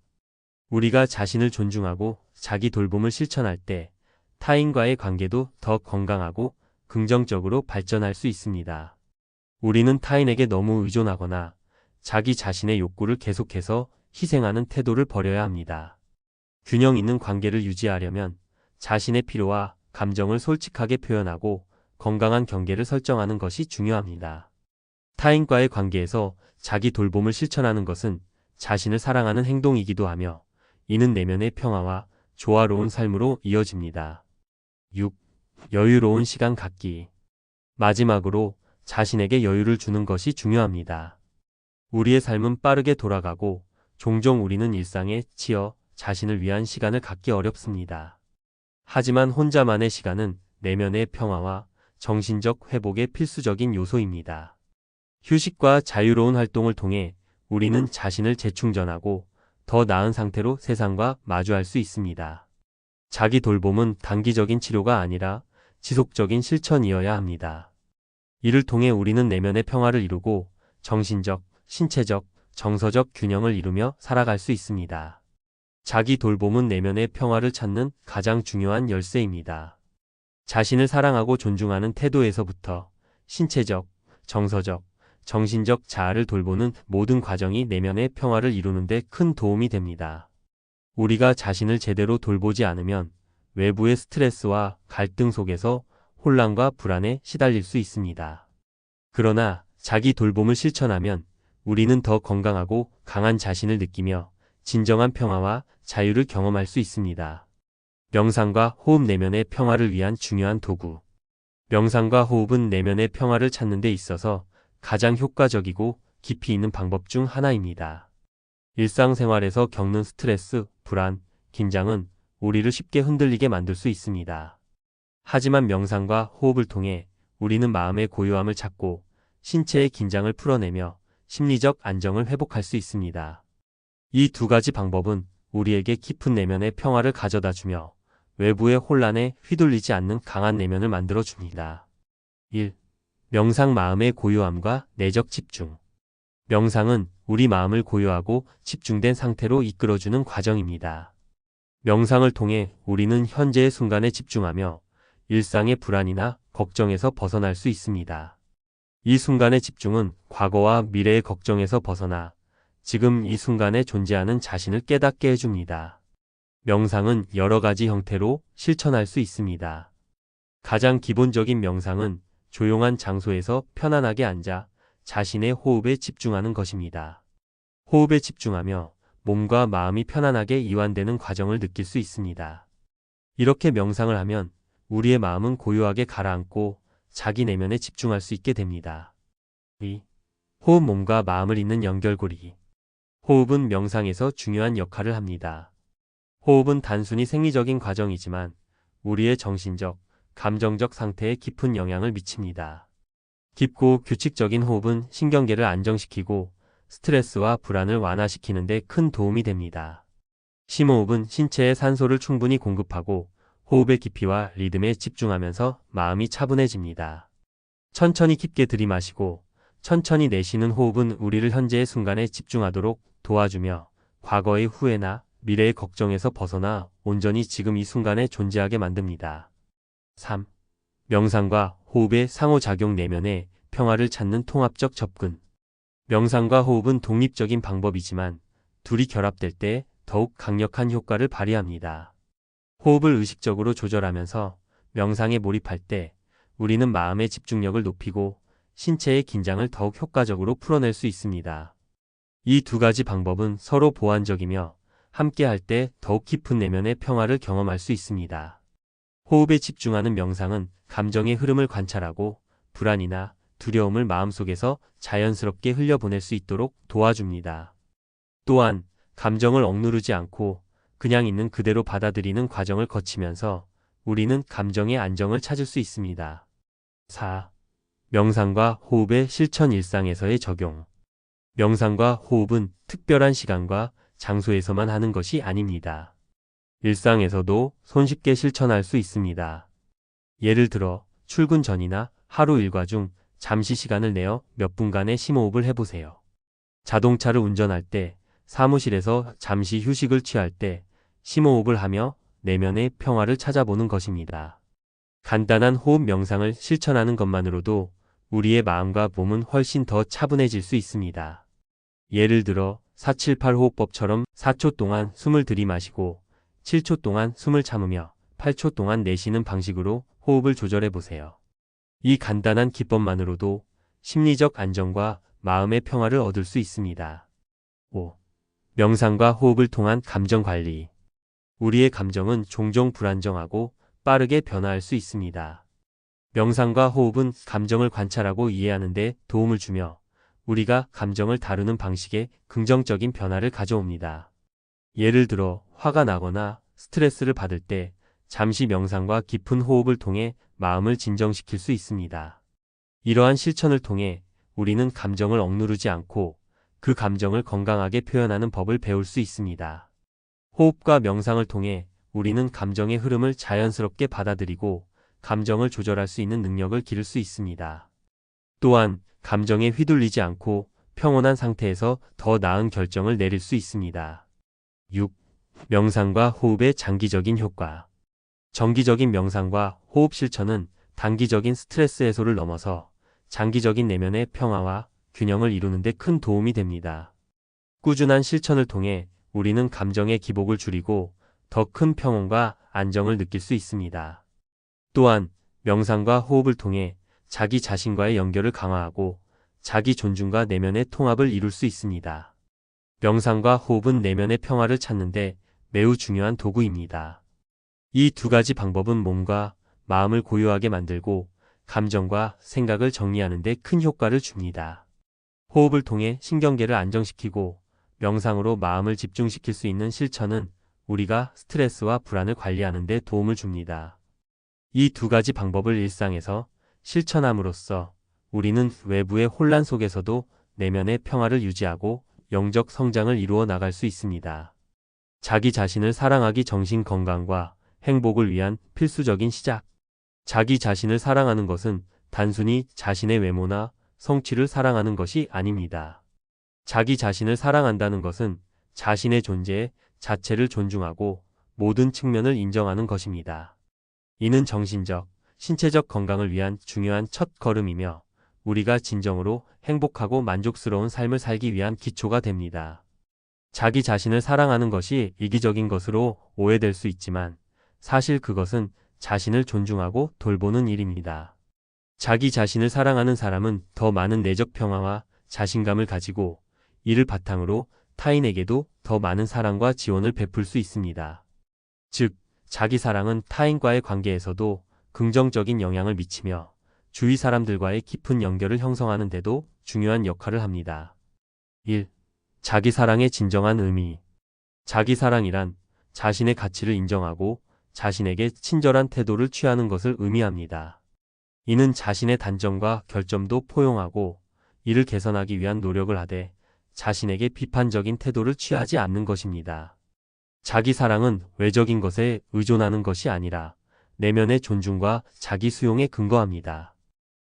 우리가 자신을 존중하고 자기 돌봄을 실천할 때 타인과의 관계도 더 건강하고 긍정적으로 발전할 수 있습니다. 우리는 타인에게 너무 의존하거나 자기 자신의 욕구를 계속해서 희생하는 태도를 버려야 합니다. 균형 있는 관계를 유지하려면 자신의 필요와 감정을 솔직하게 표현하고 건강한 경계를 설정하는 것이 중요합니다. 타인과의 관계에서 자기 돌봄을 실천하는 것은 자신을 사랑하는 행동이기도 하며 이는 내면의 평화와 조화로운 삶으로 이어집니다. 6. 여유로운 시간 갖기. 마지막으로 자신에게 여유를 주는 것이 중요합니다. 우리의 삶은 빠르게 돌아가고 종종 우리는 일상에 치여 자신을 위한 시간을 갖기 어렵습니다. 하지만 혼자만의 시간은 내면의 평화와 정신적 회복의 필수적인 요소입니다. 휴식과 자유로운 활동을 통해 우리는 자신을 재충전하고 더 나은 상태로 세상과 마주할 수 있습니다. 자기 돌봄은 단기적인 치료가 아니라 지속적인 실천이어야 합니다. 이를 통해 우리는 내면의 평화를 이루고 정신적, 신체적, 정서적 균형을 이루며 살아갈 수 있습니다. 자기 돌봄은 내면의 평화를 찾는 가장 중요한 열쇠입니다. 자신을 사랑하고 존중하는 태도에서부터 신체적, 정서적, 정신적 자아를 돌보는 모든 과정이 내면의 평화를 이루는 데 큰 도움이 됩니다. 우리가 자신을 제대로 돌보지 않으면 외부의 스트레스와 갈등 속에서 혼란과 불안에 시달릴 수 있습니다. 그러나 자기 돌봄을 실천하면 우리는 더 건강하고 강한 자신을 느끼며 진정한 평화와 자유를 경험할 수 있습니다. 명상과 호흡. 내면의 평화를 위한 중요한 도구. 명상과 호흡은 내면의 평화를 찾는 데 있어서 가장 효과적이고 깊이 있는 방법 중 하나입니다. 일상생활에서 겪는 스트레스, 불안, 긴장은 우리를 쉽게 흔들리게 만들 수 있습니다. 하지만 명상과 호흡을 통해 우리는 마음의 고요함을 찾고 신체의 긴장을 풀어내며 심리적 안정을 회복할 수 있습니다. 이 두 가지 방법은 우리에게 깊은 내면의 평화를 가져다 주며 외부의 혼란에 휘둘리지 않는 강한 내면을 만들어 줍니다. 1. 명상. 마음의 고요함과 내적 집중. 명상은 우리 마음을 고요하고 집중된 상태로 이끌어주는 과정입니다. 명상을 통해 우리는 현재의 순간에 집중하며 일상의 불안이나 걱정에서 벗어날 수 있습니다. 이 순간의 집중은 과거와 미래의 걱정에서 벗어나 지금 이 순간에 존재하는 자신을 깨닫게 해줍니다. 명상은 여러 가지 형태로 실천할 수 있습니다. 가장 기본적인 명상은 조용한 장소에서 편안하게 앉아 자신의 호흡에 집중하는 것입니다. 호흡에 집중하며 몸과 마음이 편안하게 이완되는 과정을 느낄 수 있습니다. 이렇게 명상을 하면 우리의 마음은 고요하게 가라앉고 자기 내면에 집중할 수 있게 됩니다. 2. 호흡. 몸과 마음을 잇는 연결고리. 호흡은 명상에서 중요한 역할을 합니다. 호흡은 단순히 생리적인 과정이지만 우리의 정신적, 감정적 상태에 깊은 영향을 미칩니다. 깊고 규칙적인 호흡은 신경계를 안정시키고 스트레스와 불안을 완화시키는 데 큰 도움이 됩니다. 심호흡은 신체에 산소를 충분히 공급하고 호흡의 깊이와 리듬에 집중하면서 마음이 차분해집니다. 천천히 깊게 들이마시고 천천히 내쉬는 호흡은 우리를 현재의 순간에 집중하도록 도와주며 과거의 후회나 미래의 걱정에서 벗어나 온전히 지금 이 순간에 존재하게 만듭니다. 3. 명상과 호흡의 상호작용. 내면의 평화를 찾는 통합적 접근. 명상과 호흡은 독립적인 방법이지만 둘이 결합될 때 더욱 강력한 효과를 발휘합니다. 호흡을 의식적으로 조절하면서 명상에 몰입할 때 우리는 마음의 집중력을 높이고 신체의 긴장을 더욱 효과적으로 풀어낼 수 있습니다. 이 두 가지 방법은 서로 보완적이며 함께할 때 더욱 깊은 내면의 평화를 경험할 수 있습니다. 호흡에 집중하는 명상은 감정의 흐름을 관찰하고 불안이나 두려움을 마음속에서 자연스럽게 흘려보낼 수 있도록 도와줍니다. 또한 감정을 억누르지 않고 그냥 있는 그대로 받아들이는 과정을 거치면서 우리는 감정의 안정을 찾을 수 있습니다. 4. 명상과 호흡의 실천. 일상에서의 적용. 명상과 호흡은 특별한 시간과 장소에서만 하는 것이 아닙니다. 일상에서도 손쉽게 실천할 수 있습니다. 예를 들어 출근 전이나 하루 일과 중 잠시 시간을 내어 몇 분간의 심호흡을 해보세요. 자동차를 운전할 때, 사무실에서 잠시 휴식을 취할 때 심호흡을 하며 내면의 평화를 찾아보는 것입니다. 간단한 호흡 명상을 실천하는 것만으로도 우리의 마음과 몸은 훨씬 더 차분해질 수 있습니다. 예를 들어 478호흡법처럼 4초 동안 숨을 들이마시고 7초 동안 숨을 참으며 8초 동안 내쉬는 방식으로 호흡을 조절해 보세요. 이 간단한 기법만으로도 심리적 안정과 마음의 평화를 얻을 수 있습니다. 5. 명상과 호흡을 통한 감정 관리. 우리의 감정은 종종 불안정하고 빠르게 변화할 수 있습니다. 명상과 호흡은 감정을 관찰하고 이해하는 데 도움을 주며 우리가 감정을 다루는 방식에 긍정적인 변화를 가져옵니다. 예를 들어 화가 나거나 스트레스를 받을 때 잠시 명상과 깊은 호흡을 통해 마음을 진정시킬 수 있습니다. 이러한 실천을 통해 우리는 감정을 억누르지 않고 그 감정을 건강하게 표현하는 법을 배울 수 있습니다. 호흡과 명상을 통해 우리는 감정의 흐름을 자연스럽게 받아들이고 감정을 조절할 수 있는 능력을 기를 수 있습니다. 또한 감정에 휘둘리지 않고 평온한 상태에서 더 나은 결정을 내릴 수 있습니다. 6. 명상과 호흡의 장기적인 효과. 정기적인 명상과 호흡 실천은 단기적인 스트레스 해소를 넘어서 장기적인 내면의 평화와 균형을 이루는 데 큰 도움이 됩니다. 꾸준한 실천을 통해 우리는 감정의 기복을 줄이고 더 큰 평온과 안정을 느낄 수 있습니다. 또한 명상과 호흡을 통해 자기 자신과의 연결을 강화하고 자기 존중과 내면의 통합을 이룰 수 있습니다. 명상과 호흡은 내면의 평화를 찾는 데 매우 중요한 도구입니다. 이 두 가지 방법은 몸과 마음을 고요하게 만들고 감정과 생각을 정리하는 데 큰 효과를 줍니다. 호흡을 통해 신경계를 안정시키고 명상으로 마음을 집중시킬 수 있는 실천은 우리가 스트레스와 불안을 관리하는 데 도움을 줍니다. 이 두 가지 방법을 일상에서 실천함으로써 우리는 외부의 혼란 속에서도 내면의 평화를 유지하고 영적 성장을 이루어 나갈 수 있습니다. 자기 자신을 사랑하기 정신 건강과 행복을 위한 필수적인 시작. 자기 자신을 사랑하는 것은 단순히 자신의 외모나 성취를 사랑하는 것이 아닙니다. 자기 자신을 사랑한다는 것은 자신의 존재 자체를 존중하고 모든 측면을 인정하는 것입니다. 이는 정신적, 신체적 건강을 위한 중요한 첫 걸음이며 우리가 진정으로 행복하고 만족스러운 삶을 살기 위한 기초가 됩니다. 자기 자신을 사랑하는 것이 이기적인 것으로 오해될 수 있지만 사실 그것은 자신을 존중하고 돌보는 일입니다. 자기 자신을 사랑하는 사람은 더 많은 내적 평화와 자신감을 가지고 이를 바탕으로 타인에게도 더 많은 사랑과 지원을 베풀 수 있습니다. 즉, 자기 사랑은 타인과의 관계에서도 긍정적인 영향을 미치며 주위 사람들과의 깊은 연결을 형성하는 데도 중요한 역할을 합니다. 1. 자기 사랑의 진정한 의미. 자기 사랑이란 자신의 가치를 인정하고 자신에게 친절한 태도를 취하는 것을 의미합니다. 이는 자신의 단점과 결점도 포용하고 이를 개선하기 위한 노력을 하되 자신에게 비판적인 태도를 취하지 않는 것입니다. 자기 사랑은 외적인 것에 의존하는 것이 아니라 내면의 존중과 자기 수용에 근거합니다.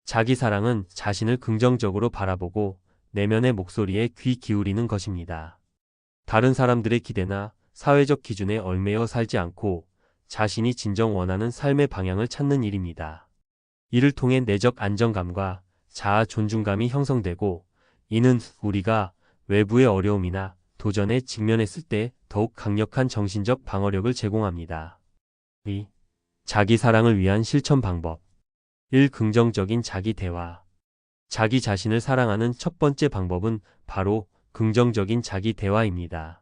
자기 사랑은 자신을 긍정적으로 바라보고 내면의 목소리에 귀 기울이는 것입니다. 다른 사람들의 기대나 사회적 기준에 얽매여 살지 않고 자신이 진정 원하는 삶의 방향을 찾는 일입니다. 이를 통해 내적 안정감과 자아 존중감이 형성되고 이는 우리가 외부의 어려움이나 도전에 직면했을 때 더욱 강력한 정신적 방어력을 제공합니다. 2. 자기 사랑을 위한 실천 방법. 1. 긍정적인 자기 대화. 자기 자신을 사랑하는 첫 번째 방법은 바로 긍정적인 자기 대화입니다.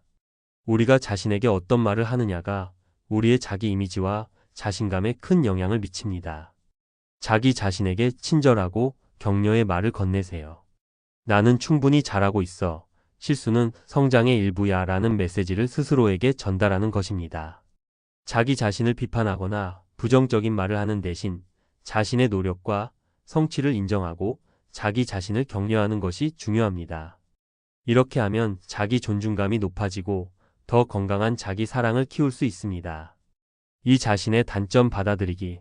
우리가 자신에게 어떤 말을 하느냐가 우리의 자기 이미지와 자신감에 큰 영향을 미칩니다. 자기 자신에게 친절하고 격려의 말을 건네세요. 나는 충분히 잘하고 있어. 실수는 성장의 일부야 라는 메시지를 스스로에게 전달하는 것입니다. 자기 자신을 비판하거나 부정적인 말을 하는 대신 자신의 노력과 성취를 인정하고 자기 자신을 격려하는 것이 중요합니다. 이렇게 하면 자기 존중감이 높아지고 더 건강한 자기 사랑을 키울 수 있습니다. 이 자신의 단점 받아들이기.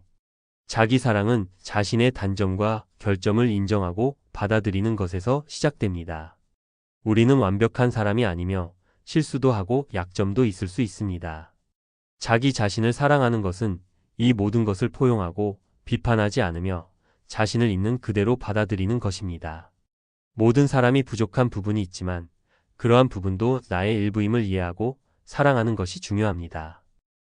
자기 사랑은 자신의 단점과 결점을 인정하고 받아들이는 것에서 시작됩니다. 우리는 완벽한 사람이 아니며 실수도 하고 약점도 있을 수 있습니다. 자기 자신을 사랑하는 것은 이 모든 것을 포용하고 비판하지 않으며 자신을 있는 그대로 받아들이는 것입니다. 모든 사람이 부족한 부분이 있지만 그러한 부분도 나의 일부임을 이해하고 사랑하는 것이 중요합니다.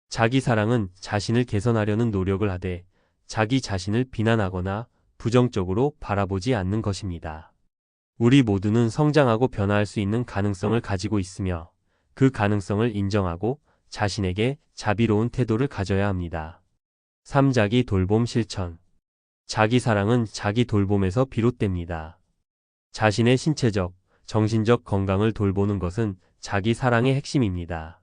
자기 사랑은 자신을 개선하려는 노력을 하되 자기 자신을 비난하거나 부정적으로 바라보지 않는 것입니다. 우리 모두는 성장하고 변화할 수 있는 가능성을 가지고 있으며 그 가능성을 인정하고 자신에게 자비로운 태도를 가져야 합니다. 3. 자기 돌봄 실천. 자기 사랑은 자기 돌봄에서 비롯됩니다. 자신의 신체적, 정신적 건강을 돌보는 것은 자기 사랑의 핵심입니다.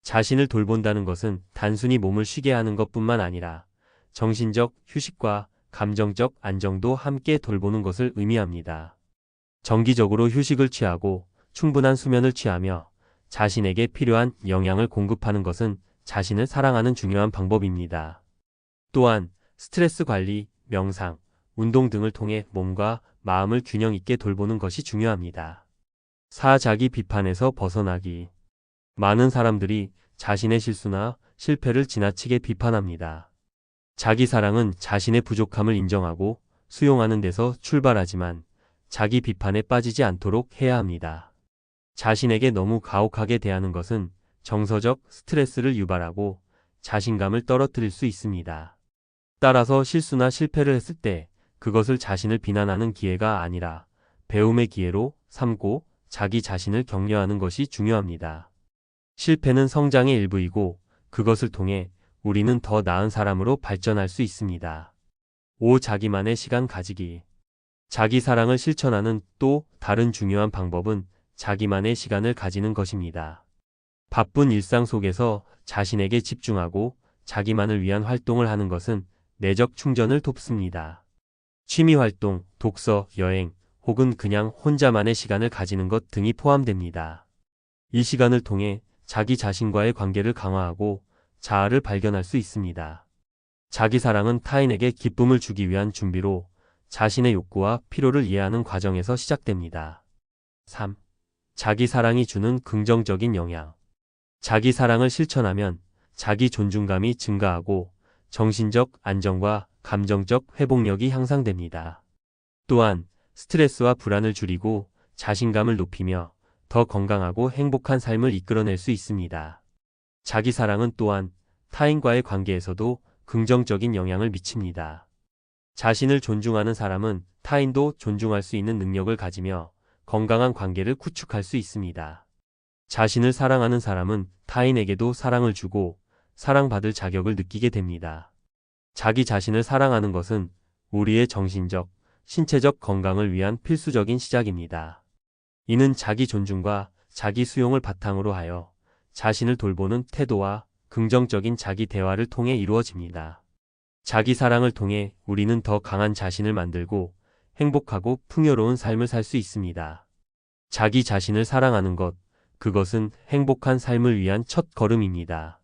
자신을 돌본다는 것은 단순히 몸을 쉬게 하는 것뿐만 아니라 정신적 휴식과 감정적 안정도 함께 돌보는 것을 의미합니다. 정기적으로 휴식을 취하고 충분한 수면을 취하며 자신에게 필요한 영양을 공급하는 것은 자신을 사랑하는 중요한 방법입니다. 또한 스트레스 관리, 명상, 운동 등을 통해 몸과 마음을 균형 있게 돌보는 것이 중요합니다. 4. 자기 비판에서 벗어나기. 많은 사람들이 자신의 실수나 실패를 지나치게 비판합니다. 자기 사랑은 자신의 부족함을 인정하고 수용하는 데서 출발하지만 자기 비판에 빠지지 않도록 해야 합니다. 자신에게 너무 가혹하게 대하는 것은 정서적 스트레스를 유발하고 자신감을 떨어뜨릴 수 있습니다. 따라서 실수나 실패를 했을 때 그것을 자신을 비난하는 기회가 아니라 배움의 기회로 삼고 자기 자신을 격려하는 것이 중요합니다. 실패는 성장의 일부이고 그것을 통해 우리는 더 나은 사람으로 발전할 수 있습니다. 5. 자기만의 시간 가지기. 자기 사랑을 실천하는 또 다른 중요한 방법은 자기만의 시간을 가지는 것입니다. 바쁜 일상 속에서 자신에게 집중하고 자기만을 위한 활동을 하는 것은 내적 충전을 돕습니다. 취미 활동, 독서, 여행, 혹은 그냥 혼자만의 시간을 가지는 것 등이 포함됩니다. 이 시간을 통해 자기 자신과의 관계를 강화하고 자아를 발견할 수 있습니다. 자기 사랑은 타인에게 기쁨을 주기 위한 준비로 자신의 욕구와 필요를 이해하는 과정에서 시작됩니다. 3. 자기 사랑이 주는 긍정적인 영향. 자기 사랑을 실천하면 자기 존중감이 증가하고 정신적 안정과 감정적 회복력이 향상됩니다. 또한 스트레스와 불안을 줄이고 자신감을 높이며 더 건강하고 행복한 삶을 이끌어낼 수 있습니다. 자기 사랑은 또한 타인과의 관계에서도 긍정적인 영향을 미칩니다. 자신을 존중하는 사람은 타인도 존중할 수 있는 능력을 가지며 건강한 관계를 구축할 수 있습니다. 자신을 사랑하는 사람은 타인에게도 사랑을 주고 사랑받을 자격을 느끼게 됩니다. 자기 자신을 사랑하는 것은 우리의 정신적, 신체적 건강을 위한 필수적인 시작입니다. 이는 자기 존중과 자기 수용을 바탕으로 하여 자신을 돌보는 태도와 긍정적인 자기 대화를 통해 이루어집니다. 자기 사랑을 통해 우리는 더 강한 자신을 만들고 행복하고 풍요로운 삶을 살 수 있습니다. 자기 자신을 사랑하는 것, 그것은 행복한 삶을 위한 첫 걸음입니다.